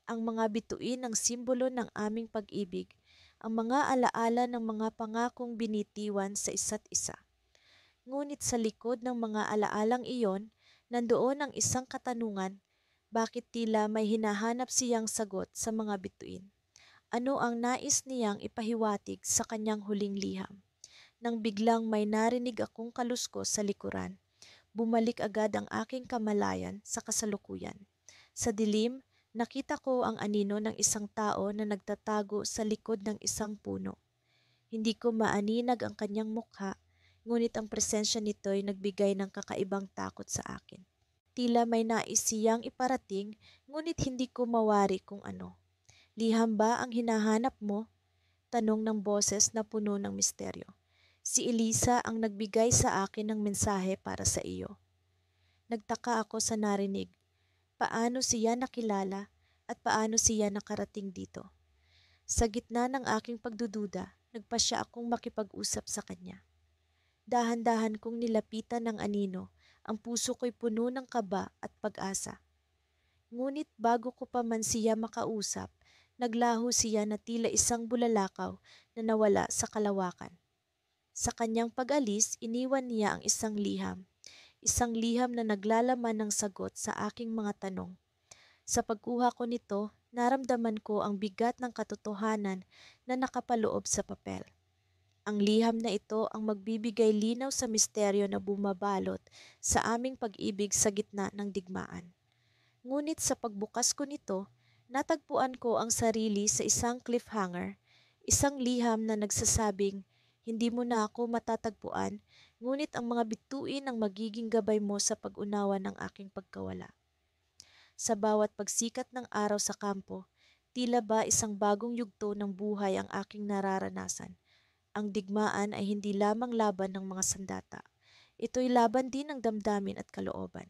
[SPEAKER 1] Ang mga bituin ang simbolo ng aming pag-ibig, ang mga alaala ng mga pangakong binitiwan sa isa't isa. Ngunit sa likod ng mga alaalang iyon, nandoon ang isang katanungan, bakit tila may hinahanap siyang sagot sa mga bituin? Ano ang nais niyang ipahiwatig sa kanyang huling liham? Nang biglang may narinig akong kaluskos sa likuran, bumalik agad ang aking kamalayan sa kasalukuyan. Sa dilim, nakita ko ang anino ng isang tao na nagtatago sa likod ng isang puno. Hindi ko maaninag ang kanyang mukha, ngunit ang presensya nito'y nagbigay ng kakaibang takot sa akin. Tila may nais siyang iparating, ngunit hindi ko mawari kung ano. "Liham ba ang hinahanap mo?" Tanong ng boses na puno ng misteryo. "Si Elisa ang nagbigay sa akin ng mensahe para sa iyo." Nagtaka ako sa narinig. Paano siya nakilala at paano siya nakarating dito? Sa gitna ng aking pagdududa, nagpasya akong makipag-usap sa kanya. Dahan-dahan kong nilapitan ng anino, ang puso ko'y puno ng kaba at pag-asa. Ngunit bago ko pa man siya makausap, naglaho siya na tila isang bulalakaw na nawala sa kalawakan. Sa kanyang pag-alis, iniwan niya ang isang liham na naglalaman ng sagot sa aking mga tanong. Sa pagkuha ko nito, naramdaman ko ang bigat ng katotohanan na nakapaloob sa papel. Ang liham na ito ang magbibigay linaw sa misteryo na bumabalot sa aming pag-ibig sa gitna ng digmaan. Ngunit sa pagbukas ko nito, natagpuan ko ang sarili sa isang cliffhanger, isang liham na nagsasabing, "Hindi mo na ako matatagpuan, ngunit ang mga bituin ang magiging gabay mo sa pag-unawa ng aking pagkawala." Sa bawat pagsikat ng araw sa kampo, tila ba isang bagong yugto ng buhay ang aking nararanasan. Ang digmaan ay hindi lamang laban ng mga sandata. Ito'y laban din ng damdamin at kalooban.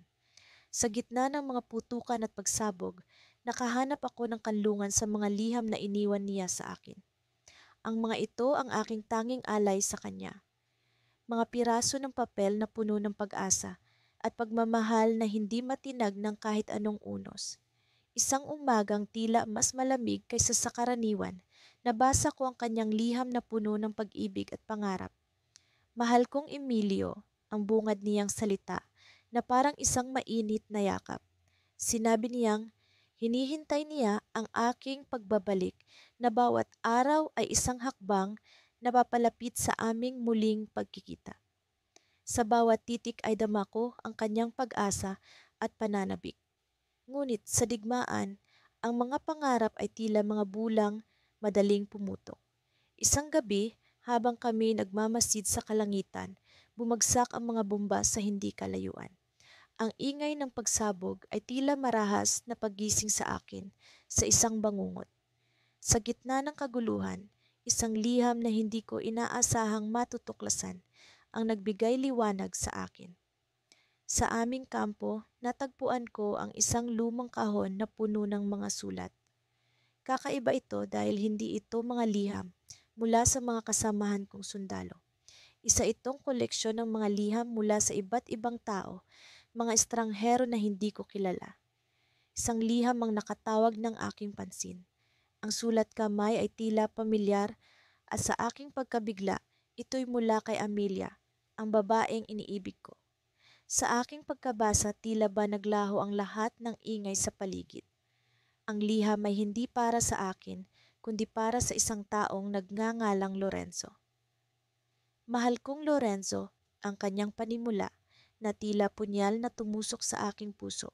[SPEAKER 1] Sa gitna ng mga putukan at pagsabog, nakahanap ako ng kanlungan sa mga liham na iniwan niya sa akin. Ang mga ito ang aking tanging alay sa kanya. Mga piraso ng papel na puno ng pag-asa at pagmamahal na hindi matinag ng kahit anong unos. Isang umagang tila mas malamig kaysa sa karaniwan, nabasa ko ang kanyang liham na puno ng pag-ibig at pangarap. "Mahal kong Emilio," ang bungad niyang salita, na parang isang mainit na yakap. Sinabi niyang, hinihintay niya ang aking pagbabalik, na bawat araw ay isang hakbang na papalapit sa aming muling pagkikita. Sa bawat titik ay dama ko ang kanyang pag-asa at pananabik. Ngunit sa digmaan, ang mga pangarap ay tila mga bulang madaling pumutok. Isang gabi, habang kami nagmamasid sa kalangitan, bumagsak ang mga bomba sa hindi kalayuan. Ang ingay ng pagsabog ay tila marahas na paggising sa akin sa isang bangungot. Sa gitna ng kaguluhan, isang liham na hindi ko inaasahang matutuklasan ang nagbigay liwanag sa akin. Sa aming kampo, natagpuan ko ang isang lumang kahon na puno ng mga sulat. Kakaiba ito dahil hindi ito mga liham mula sa mga kasamahan kong sundalo. Isa itong koleksyon ng mga liham mula sa iba't ibang tao, mga estranghero na hindi ko kilala. Isang liham ang nakatawag ng aking pansin. Ang sulat kamay ay tila pamilyar at sa aking pagkabigla, ito'y mula kay Amelia, ang babaeng iniibig ko. Sa aking pagkabasa, tila ba naglaho ang lahat ng ingay sa paligid. Ang liham ay hindi para sa akin, kundi para sa isang taong nagngangalang Lorenzo. Mahal kong Lorenzo, ang kanyang panimula, na tila punyal na tumusok sa aking puso.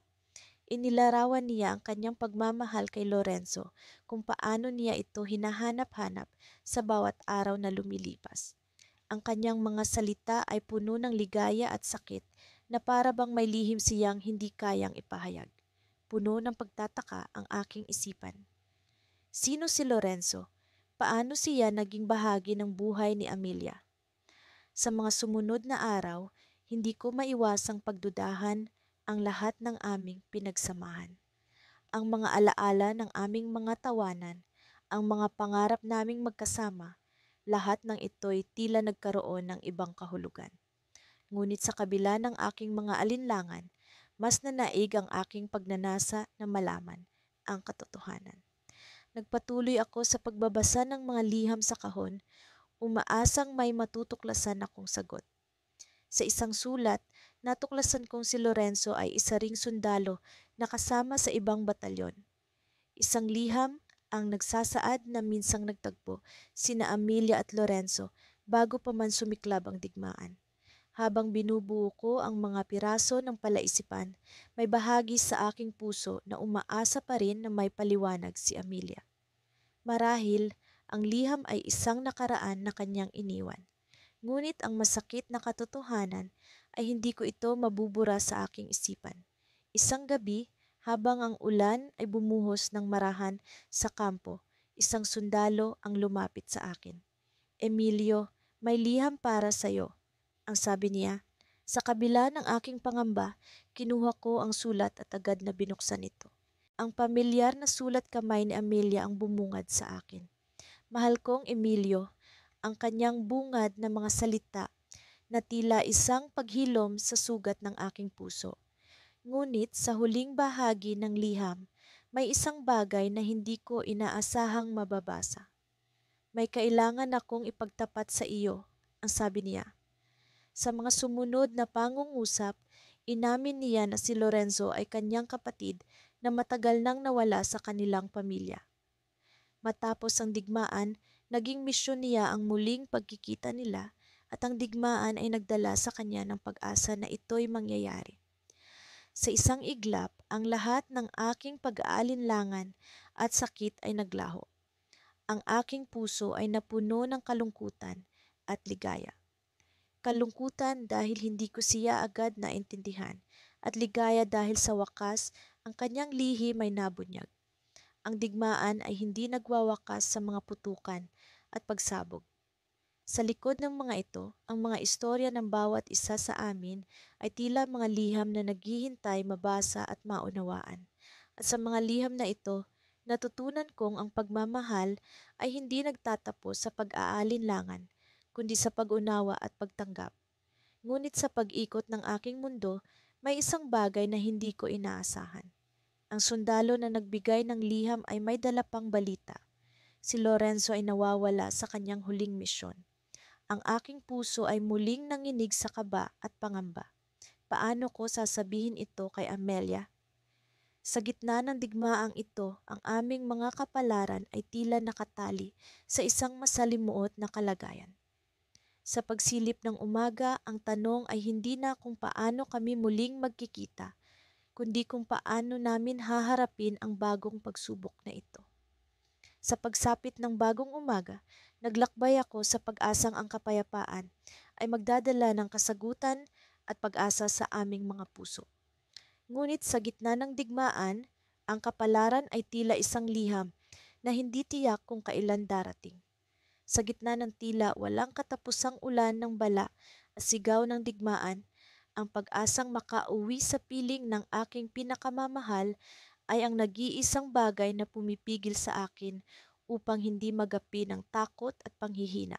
[SPEAKER 1] Inilarawan niya ang kanyang pagmamahal kay Lorenzo kung paano niya ito hinahanap-hanap sa bawat araw na lumilipas. Ang kanyang mga salita ay puno ng ligaya at sakit na para bang may lihim siyang hindi kayang ipahayag. Puno ng pagtataka ang aking isipan. Sino si Lorenzo? Paano siya naging bahagi ng buhay ni Amelia? Sa mga sumunod na araw, hindi ko maiwasang pagdudahan ang lahat ng aming pinagsamahan. Ang mga alaala ng aming mga tawanan, ang mga pangarap naming magkasama, lahat ng ito'y tila nagkaroon ng ibang kahulugan. Ngunit sa kabila ng aking mga alinlangan, mas nanaig ang aking pagnanasa na malaman ang katotohanan. Nagpatuloy ako sa pagbabasa ng mga liham sa kahon, umaasang may matutuklasan akong sagot. Sa isang sulat, natuklasan kong si Lorenzo ay isa ring sundalo na kasama sa ibang batalyon. Isang liham ang nagsasaad na minsang nagtagpo sina Amelia at Lorenzo bago pa man sumiklab ang digmaan. Habang binubuo ko ang mga piraso ng palaisipan, may bahagi sa aking puso na umaasa pa rin na may paliwanag si Amelia. Marahil, ang liham ay isang nakaraan na kanyang iniwan. Ngunit ang masakit na katotohanan ay hindi ko ito mabubura sa aking isipan. Isang gabi, habang ang ulan ay bumuhos ng marahan sa kampo, isang sundalo ang lumapit sa akin. Emilio, may liham para sa'yo, ang sabi niya. Sa kabila ng aking pangamba, kinuha ko ang sulat at agad na binuksan ito. Ang pamilyar na sulat kamay ni Amelia ang bumungad sa akin. Mahal kong Emilio, ang kanyang bungad na mga salita na tila isang paghilom sa sugat ng aking puso. Ngunit sa huling bahagi ng liham, may isang bagay na hindi ko inaasahang mababasa. May kailangan akong ipagtapat sa iyo, ang sabi niya. Sa mga sumunod na pangungusap, inamin niya na si Lorenzo ay kanyang kapatid na matagal nang nawala sa kanilang pamilya. Matapos ang digmaan, naging misyon niya ang muling pagkikita nila at ang digmaan ay nagdala sa kanya ng pag-asa na ito'y mangyayari. Sa isang iglap, ang lahat ng aking pag-aalinlangan at sakit ay naglaho. Ang aking puso ay napuno ng kalungkutan at ligaya. Kalungkutan dahil hindi ko siya agad naintindihan at ligaya dahil sa wakas ang kanyang lihim ay nabunyag. Ang digmaan ay hindi nagwawakas sa mga putukan at pagsabog. Sa likod ng mga ito, ang mga istorya ng bawat isa sa amin ay tila mga liham na naghihintay mabasa at maunawaan. At sa mga liham na ito, natutunan kong ang pagmamahal ay hindi nagtatapos sa pag-aalinlangan, kundi sa pag-unawa at pagtanggap. Ngunit sa pag-ikot ng aking mundo, may isang bagay na hindi ko inaasahan. Ang sundalo na nagbigay ng liham ay may dala pang balita. Si Lorenzo ay nawawala sa kanyang huling misyon. Ang aking puso ay muling nanginig sa kaba at pangamba. Paano ko sasabihin ito kay Amelia? Sa gitna ng digmaang ito, ang aming mga kapalaran ay tila nakatali sa isang masalimuot na kalagayan. Sa pagsilip ng umaga, ang tanong ay hindi na kung paano kami muling magkikita, kundi kung paano namin haharapin ang bagong pagsubok na ito. Sa pagsapit ng bagong umaga, naglakbay ako sa pag-asang ang kapayapaan ay magdadala ng kasagutan at pag-asa sa aming mga puso. Ngunit sa gitna ng digmaan, ang kapalaran ay tila isang liham na hindi tiyak kung kailan darating. Sa gitna ng tila walang katapusang ulan ng bala at sigaw ng digmaan, ang pag-asang makauwi sa piling ng aking pinakamamahal ay ang nag-iisang bagay na pumipigil sa akin upang hindi magapi ng takot at panghihina.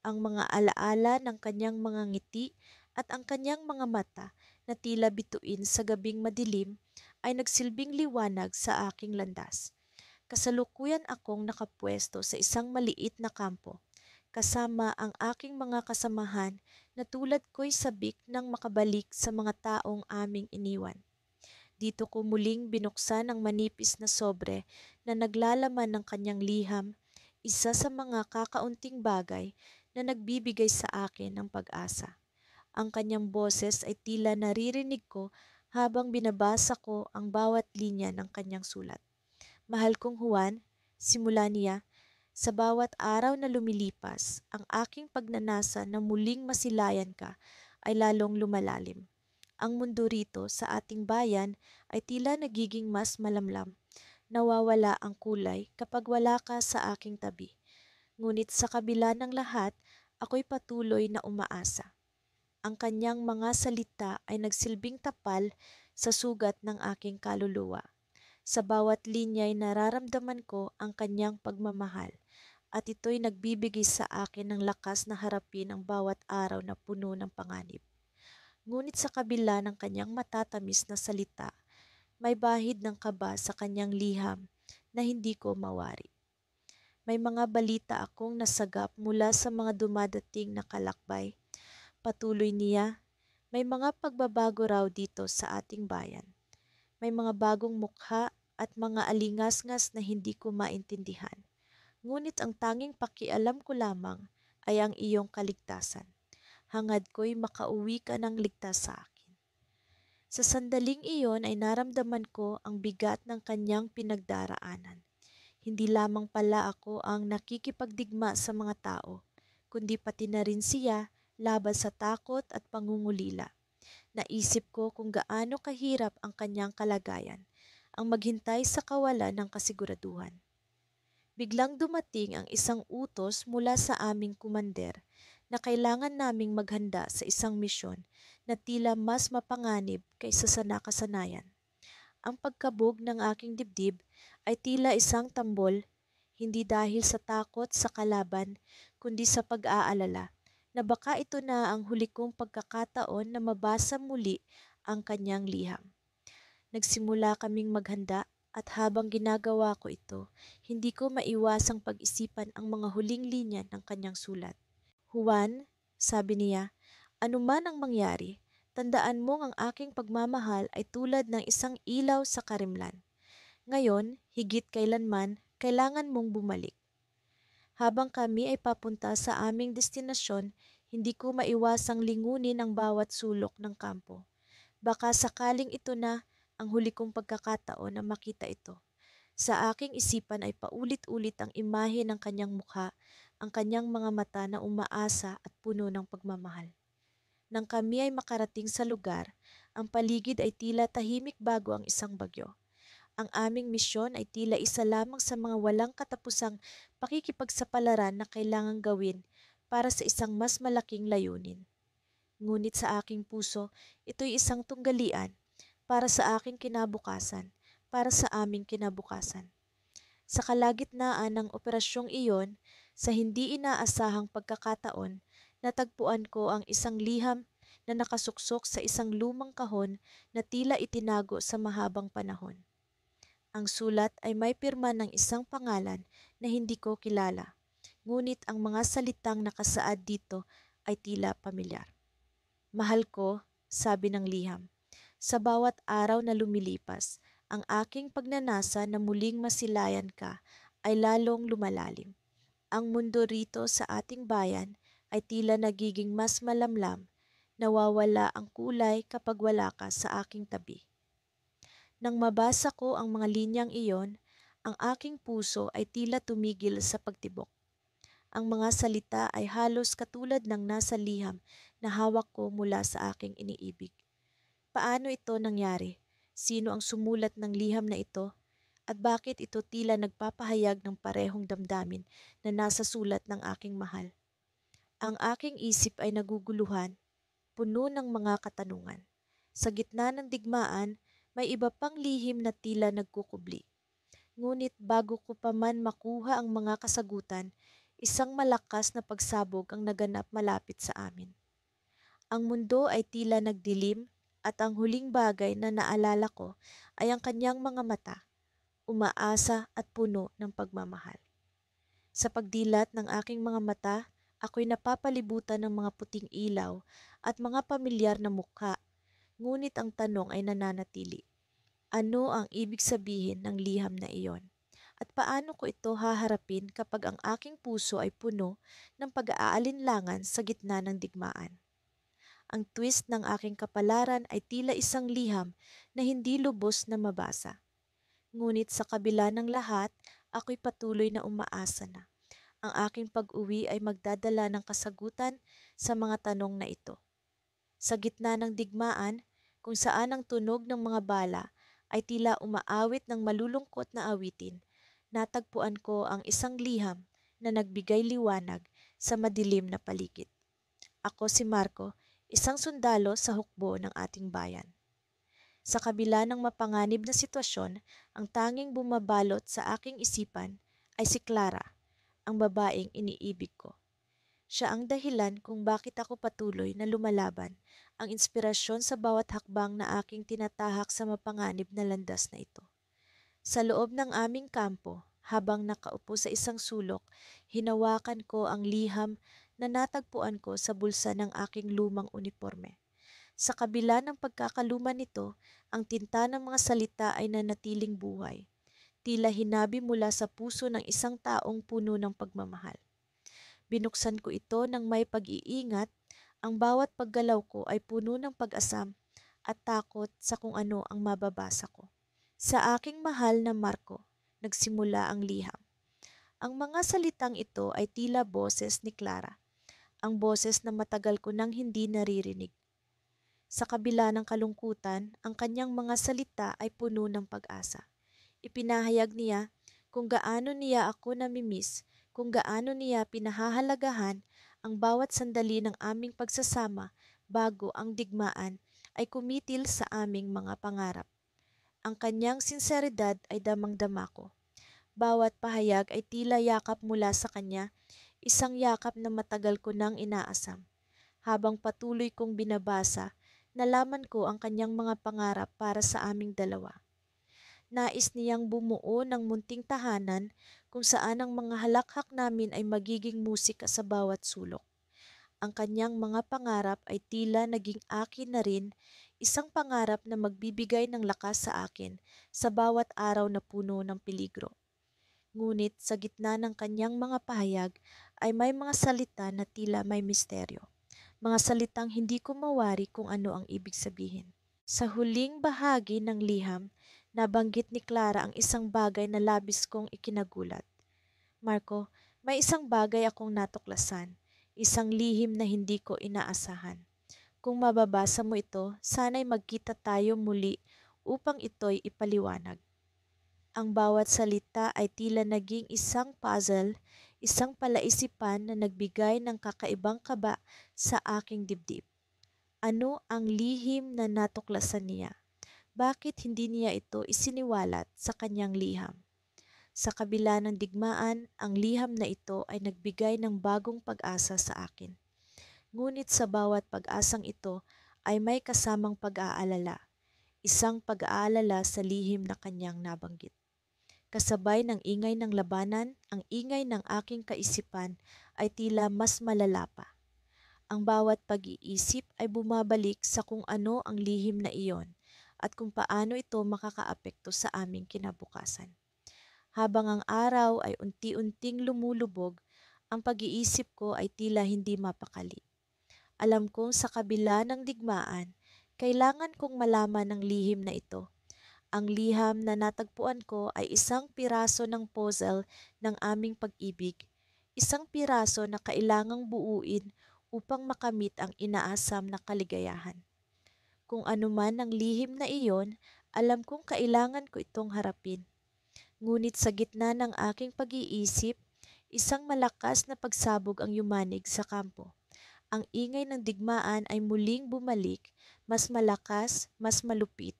[SPEAKER 1] Ang mga alaala ng kanyang mga ngiti at ang kanyang mga mata na tila bituin sa gabing madilim ay nagsilbing liwanag sa aking landas. Kasalukuyan akong nakapwesto sa isang maliit na kampo, kasama ang aking mga kasamahan na tulad ko'y sabik ng makabalik sa mga taong aming iniwan. Dito ko muling binuksan ang manipis na sobre na naglalaman ng kanyang liham, isa sa mga kakaunting bagay na nagbibigay sa akin ng pag-asa. Ang kanyang boses ay tila naririnig ko habang binabasa ko ang bawat linya ng kanyang sulat. Mahal kong Juan, simula niya, sa bawat araw na lumilipas, ang aking pagnanasa na muling masilayan ka ay lalong lumalalim. Ang mundo rito sa ating bayan ay tila nagiging mas malamlam. Nawawala ang kulay kapag wala ka sa aking tabi. Ngunit sa kabila ng lahat, ako'y patuloy na umaasa. Ang kanyang mga salita ay nagsilbing tapal sa sugat ng aking kaluluwa. Sa bawat linya ay nararamdaman ko ang kanyang pagmamahal at ito'y nagbibigay sa akin ng lakas na harapin ang bawat araw na puno ng panganib. Ngunit sa kabila ng kanyang matatamis na salita, may bahid ng kaba sa kanyang liham na hindi ko mawari. May mga balita akong nasagap mula sa mga dumadating na kalakbay. Patuloy niya, may mga pagbabago raw dito sa ating bayan. May mga bagong mukha at mga alingas-ngas na hindi ko maintindihan. Ngunit ang tanging pakialam ko lamang ay ang iyong kaligtasan. Hangad ko'y makauwi ka ng ligtas sa akin. Sa sandaling iyon ay naramdaman ko ang bigat ng kanyang pinagdaraanan. Hindi lamang pala ako ang nakikipagdigma sa mga tao, kundi pati na rin siya laban sa takot at pangungulila. Naisip ko kung gaano kahirap ang kanyang kalagayan, ang maghintay sa kawalan ng kasiguraduhan. Biglang dumating ang isang utos mula sa aming kumander na kailangan naming maghanda sa isang misyon na tila mas mapanganib kaysa sa nakasanayan. Ang pagkabog ng aking dibdib ay tila isang tambol, hindi dahil sa takot sa kalaban, kundi sa pag-aalala na baka ito na ang huli kong pagkakataon na mabasa muli ang kanyang liham. Nagsimula kaming maghanda at habang ginagawa ko ito, hindi ko maiwasang pag-isipan ang mga huling linya ng kanyang sulat. Juan, sabi niya, anuman ang mangyari, tandaan mong ang aking pagmamahal ay tulad ng isang ilaw sa karimlan. Ngayon, higit kailanman, kailangan mong bumalik. Habang kami ay papunta sa aming destinasyon, hindi ko maiwasang lingunin ang bawat sulok ng kampo. Baka sakaling ito na ang huli kong pagkakataon na makita ito. Sa aking isipan ay paulit-ulit ang imahe ng kanyang mukha, ang kanyang mga mata na umaasa at puno ng pagmamahal. Nang kami ay makarating sa lugar, ang paligid ay tila tahimik bago ang isang bagyo. Ang aming misyon ay tila isa lamang sa mga walang katapusang pakikipagsapalaran na kailangang gawin para sa isang mas malaking layunin. Ngunit sa aking puso, ito'y isang tunggalian para sa aking kinabukasan, para sa aming kinabukasan. Sa kalagitnaan ng operasyong iyon, sa hindi inaasahang pagkakataon, natagpuan ko ang isang liham na nakasuksok sa isang lumang kahon na tila itinago sa mahabang panahon. Ang sulat ay may pirma ng isang pangalan na hindi ko kilala, ngunit ang mga salitang nakasaad dito ay tila pamilyar. Mahal ko, sabi ng liham, sa bawat araw na lumilipas, ang aking pagnanasa na muling masilayan ka ay lalong lumalalim. Ang mundo rito sa ating bayan ay tila nagiging mas malamlam, nawawala ang kulay kapag wala ka sa aking tabi. Nang mabasa ko ang mga linyang iyon, ang aking puso ay tila tumigil sa pagtibok. Ang mga salita ay halos katulad ng nasa liham na hawak ko mula sa aking iniibig. Paano ito nangyari? Sino ang sumulat ng liham na ito? At bakit ito tila nagpapahayag ng parehong damdamin na nasa sulat ng aking mahal? Ang aking isip ay naguguluhan, puno ng mga katanungan. Sa gitna ng digmaan, may iba pang lihim na tila nagkukubli. Ngunit bago ko pa man makuha ang mga kasagutan, isang malakas na pagsabog ang naganap malapit sa amin. Ang mundo ay tila nagdilim at ang huling bagay na naalala ko ay ang kanyang mga mata, umaasa at puno ng pagmamahal. Sa pagdilat ng aking mga mata, ako'y napapalibutan ng mga puting ilaw at mga pamilyar na mukha, ngunit ang tanong ay nananatili. Ano ang ibig sabihin ng liham na iyon? At paano ko ito haharapin kapag ang aking puso ay puno ng pag-aalinlangan sa gitna ng digmaan? Ang twist ng aking kapalaran ay tila isang liham na hindi lubos na mabasa. Ngunit sa kabila ng lahat, ako'y patuloy na umaasa na ang aking pag-uwi ay magdadala ng kasagutan sa mga tanong na ito. Sa gitna ng digmaan, kung saan ang tunog ng mga bala ay tila umaawit ng malulungkot na awitin, natagpuan ko ang isang liham na nagbigay liwanag sa madilim na paligid. Ako si Marco, isang sundalo sa hukbo ng ating bayan. Sa kabila ng mapanganib na sitwasyon, ang tanging bumabalot sa aking isipan ay si Clara, ang babaeng iniibig ko. Siya ang dahilan kung bakit ako patuloy na lumalaban, ang inspirasyon sa bawat hakbang na aking tinatahak sa mapanganib na landas na ito. Sa loob ng aming kampo, habang nakaupo sa isang sulok, hinawakan ko ang liham na natagpuan ko sa bulsa ng aking lumang uniforme. Sa kabila ng pagkakaluma nito, ang tinta ng mga salita ay nanatiling buhay. Tila hinabi mula sa puso ng isang taong puno ng pagmamahal. Binuksan ko ito ng may pag-iingat, ang bawat paggalaw ko ay puno ng pag-asam at takot sa kung ano ang mababasa ko. Sa aking mahal na Marco, nagsimula ang liham. Ang mga salitang ito ay tila boses ni Clara, ang boses na matagal ko nang hindi naririnig. Sa kabila ng kalungkutan, ang kanyang mga salita ay puno ng pag-asa. Ipinahayag niya kung gaano niya ako namimiss, kung gaano niya pinahahalagahan ang bawat sandali ng aming pagsasama bago ang digmaan ay kumitil sa aming mga pangarap. Ang kanyang sinseridad ay damang-dama ko. Bawat pahayag ay tila yakap mula sa kanya, isang yakap na matagal ko nang inaasam. Habang patuloy kong binabasa, nalaman ko ang kanyang mga pangarap para sa aming dalawa. Nais niyang bumuo ng munting tahanan kung saan ang mga halakhak namin ay magiging musika sa bawat sulok. Ang kanyang mga pangarap ay tila naging akin na rin, isang pangarap na magbibigay ng lakas sa akin sa bawat araw na puno ng peligro. Ngunit sa gitna ng kanyang mga pahayag ay may mga salita na tila may misteryo. Mga salitang hindi ko mawari kung ano ang ibig sabihin. Sa huling bahagi ng liham, nabanggit ni Clara ang isang bagay na labis kong ikinagulat. Marco, may isang bagay akong natuklasan, isang lihim na hindi ko inaasahan. Kung mababasa mo ito, sana'y magkita tayo muli upang ito'y ipaliwanag. Ang bawat salita ay tila naging isang puzzle, isang palaisipan na nagbigay ng kakaibang kaba sa aking dibdib. Ano ang lihim na natuklasan niya? Bakit hindi niya ito isiniwalat sa kanyang liham? Sa kabila ng digmaan, ang liham na ito ay nagbigay ng bagong pag-asa sa akin. Ngunit sa bawat pag-asang ito ay may kasamang pag-aalala, isang pag-aalala sa lihim na kanyang nabanggit. Kasabay ng ingay ng labanan, ang ingay ng aking kaisipan ay tila mas malala pa. Ang bawat pag-iisip ay bumabalik sa kung ano ang lihim na iyon at kung paano ito makakaapekto sa aming kinabukasan. Habang ang araw ay unti-unting lumulubog, ang pag-iisip ko ay tila hindi mapakali. Alam kong sa kabila ng digmaan, kailangan kong malaman ang lihim na ito. Ang liham na natagpuan ko ay isang piraso ng puzzle ng aming pag-ibig, isang piraso na kailangang buuin upang makamit ang inaasam na kaligayahan. Kung ano man ang lihim na iyon, alam kong kailangan ko itong harapin. Ngunit sa gitna ng aking pag-iisip, isang malakas na pagsabog ang yumanig sa kampo. Ang ingay ng digmaan ay muling bumalik, mas malakas, mas malupit.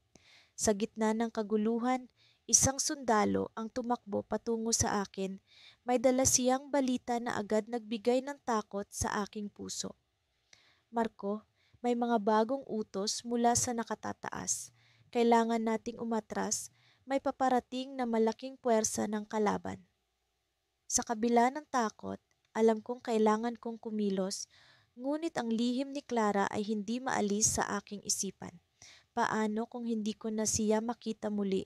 [SPEAKER 1] Sa gitna ng kaguluhan, isang sundalo ang tumakbo patungo sa akin. May dala siyang balita na agad nagbigay ng takot sa aking puso. Marco, may mga bagong utos mula sa nakatataas. Kailangan nating umatras, may paparating na malaking puwersa ng kalaban. Sa kabila ng takot, alam kong kailangan kong kumilos, ngunit ang lihim ni Clara ay hindi maalis sa aking isipan. Paano kung hindi ko na siya makita muli?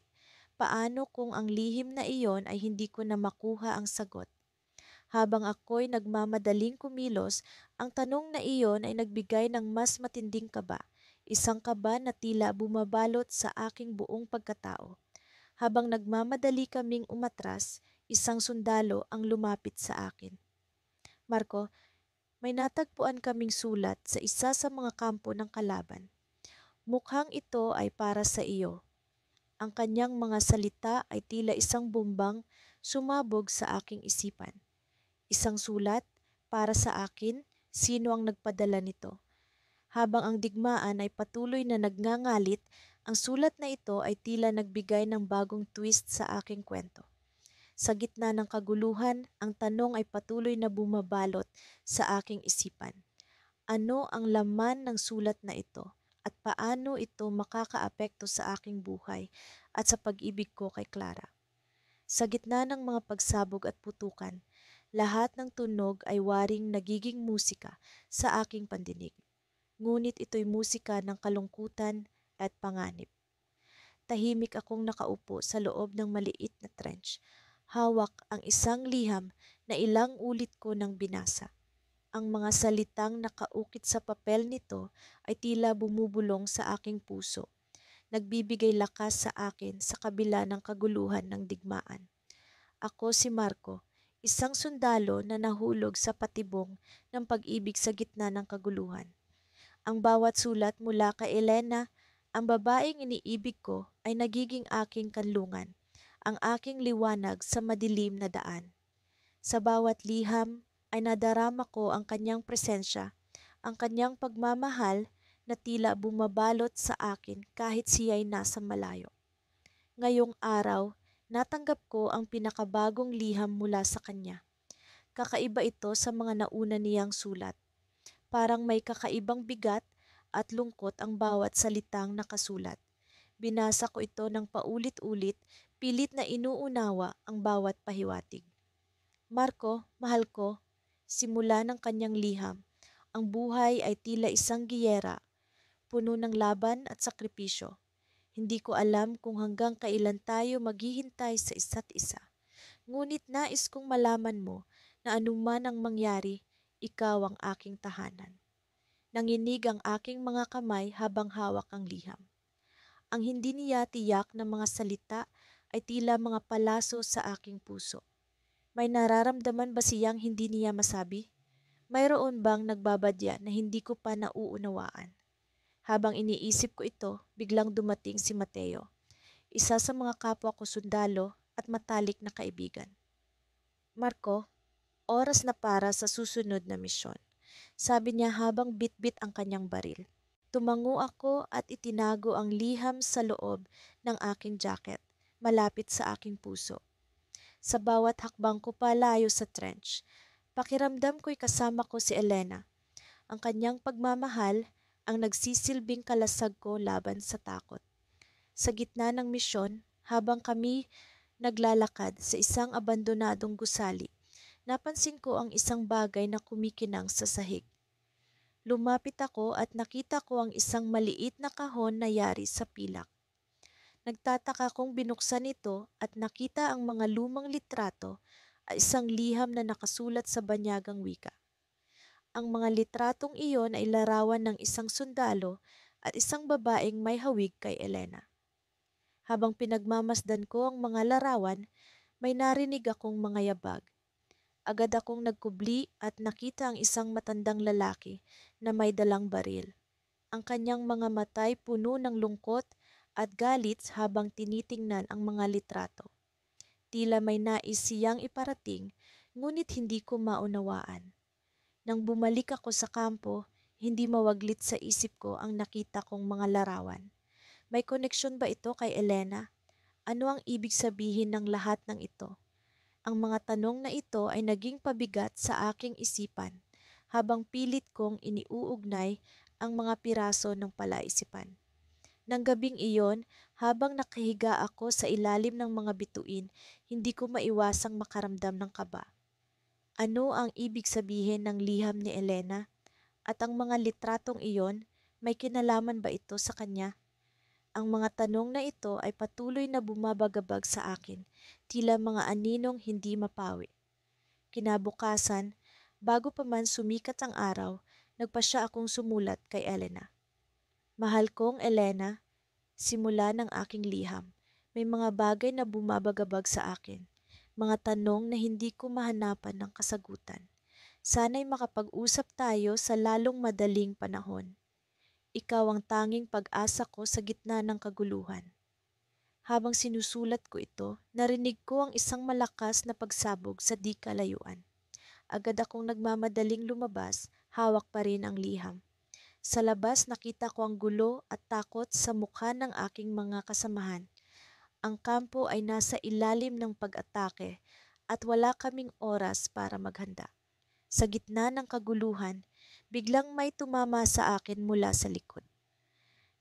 [SPEAKER 1] Paano kung ang lihim na iyon ay hindi ko na makuha ang sagot? Habang ako'y nagmamadaling kumilos, ang tanong na iyon ay nagbigay ng mas matinding kaba. Isang kaba na tila bumabalot sa aking buong pagkatao. Habang nagmamadali kaming umatras, isang sundalo ang lumapit sa akin. Marco, may natagpuan kaming sulat sa isa sa mga kampo ng kalaban. Mukhang ito ay para sa iyo. Ang kanyang mga salita ay tila isang bumbang sumabog sa aking isipan. Isang sulat para sa akin, sino ang nagpadala nito? Habang ang digmaan ay patuloy na nagngangalit, ang sulat na ito ay tila nagbigay ng bagong twist sa aking kwento. Sa gitna ng kaguluhan, ang tanong ay patuloy na bumabalot sa aking isipan. Ano ang laman ng sulat na ito at paano ito makakaapekto sa aking buhay at sa pag-ibig ko kay Clara? Sa gitna ng mga pagsabog at putukan, lahat ng tunog ay waring nagiging musika sa aking pandinig. Ngunit ito'y musika ng kalungkutan at panganib. Tahimik akong nakaupo sa loob ng maliit na trench. Hawak ang isang liham na ilang ulit ko nang binasa. Ang mga salitang nakaukit sa papel nito ay tila bumubulong sa aking puso. Nagbibigay lakas sa akin sa kabila ng kaguluhan ng digmaan. Ako si Marco, isang sundalo na nahulog sa patibong ng pag-ibig sa gitna ng kaguluhan. Ang bawat sulat mula kay Elena, ang babaeng iniibig ko, ay nagiging aking kanlungan, ang aking liwanag sa madilim na daan. Sa bawat liham ay nadarama ko ang kanyang presensya, ang kanyang pagmamahal na tila bumabalot sa akin kahit siya'y nasa malayo. Ngayong araw, natanggap ko ang pinakabagong liham mula sa kanya. Kakaiba ito sa mga nauna niyang sulat. Parang may kakaibang bigat at lungkot ang bawat salitang nakasulat. Binasa ko ito ng paulit-ulit, pilit na inuunawa ang bawat pahiwatig. Marco, mahal ko, simula ng kanyang liham, ang buhay ay tila isang giyera, puno ng laban at sakripisyo. Hindi ko alam kung hanggang kailan tayo maghihintay sa isa't isa. Ngunit nais kong malaman mo na anuman ang mangyari, ikaw ang aking tahanan. Nanginig ang aking mga kamay habang hawak ang liham. Ang hindi niya tiyak na mga salita ay tila mga palaso sa aking puso. May nararamdaman ba siyang hindi niya masabi? Mayroon bang nagbabadya na hindi ko pa nauunawaan? Habang iniisip ko ito, biglang dumating si Mateo, isa sa mga kapwa ko sundalo at matalik na kaibigan. Marco, oras na para sa susunod na misyon, sabi niya habang bitbit ang kanyang baril. Tumango ako at itinago ang liham sa loob ng aking jacket, malapit sa aking puso. Sa bawat hakbang ko palayo sa trench, pakiramdam ko'y kasama ko si Elena. Ang kanyang pagmamahal ang nagsisilbing kalasag ko laban sa takot. Sa gitna ng misyon, habang kami naglalakad sa isang abandonadong gusali, napansin ko ang isang bagay na kumikinang sa sahig. Lumapit ako at nakita ko ang isang maliit na kahon na yari sa pilak. Nagtataka kong binuksan ito at nakita ang mga lumang litrato at isang liham na nakasulat sa banyagang wika. Ang mga litratong iyon ay larawan ng isang sundalo at isang babaeng may hawig kay Elena. Habang pinagmamasdan ko ang mga larawan, may narinig akong mga yabag. Agad akong nagkubli at nakita ang isang matandang lalaki na may dalang baril. ang kanyang mga matay puno ng lungkot at galit habang tinitingnan ang mga litrato. Tila may nais siyang iparating, ngunit hindi ko maunawaan. Nang bumalik ako sa kampo, hindi mawaglit sa isip ko ang nakita kong mga larawan. May koneksyon ba ito kay Elena? Ano ang ibig sabihin ng lahat ng ito? Ang mga tanong na ito ay naging pabigat sa aking isipan habang pilit kong iniuugnay ang mga piraso ng palaisipan. Nang gabing iyon, habang nakahiga ako sa ilalim ng mga bituin, hindi ko maiwasang makaramdam ng kaba. Ano ang ibig sabihin ng liham ni Elena? At ang mga litratong iyon, may kinalaman ba ito sa kanya? Ang mga tanong na ito ay patuloy na bumabagabag sa akin, tila mga aninong hindi mapawi. Kinabukasan, bago pa man sumikat ang araw, nagpasya akong sumulat kay Elena. Mahal kong Elena, simula ng aking liham, may mga bagay na bumabagabag sa akin, mga tanong na hindi ko mahanapan ng kasagutan. Sana'y makapag-usap tayo sa lalong madaling panahon. Ikaw ang tanging pag-asa ko sa gitna ng kaguluhan. Habang sinusulat ko ito, narinig ko ang isang malakas na pagsabog sa di kalayuan. Agad akong nagmamadaling lumabas, hawak pa rin ang liham. Sa labas nakita ko ang gulo at takot sa mukha ng aking mga kasamahan. Ang kampo ay nasa ilalim ng pag-atake at wala kaming oras para maghanda. Sa gitna ng kaguluhan, biglang may tumama sa akin mula sa likod.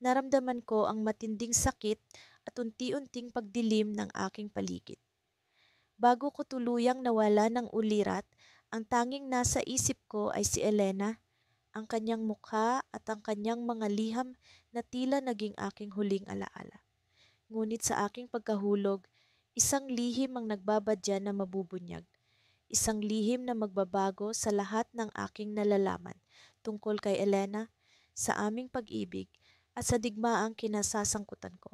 [SPEAKER 1] Naramdaman ko ang matinding sakit at unti-unting pagdilim ng aking paligid. Bago ko tuluyang nawala ng ulirat, ang tanging nasa isip ko ay si Elena, ang kanyang mukha at ang kanyang mga liham na tila naging aking huling alaala. Ngunit sa aking pagkahulog, isang lihim ang nagbabadya na mabubunyag. Isang lihim na magbabago sa lahat ng aking nalalaman tungkol kay Elena, sa aming pag-ibig at sa digmaang kinasasangkutan ko.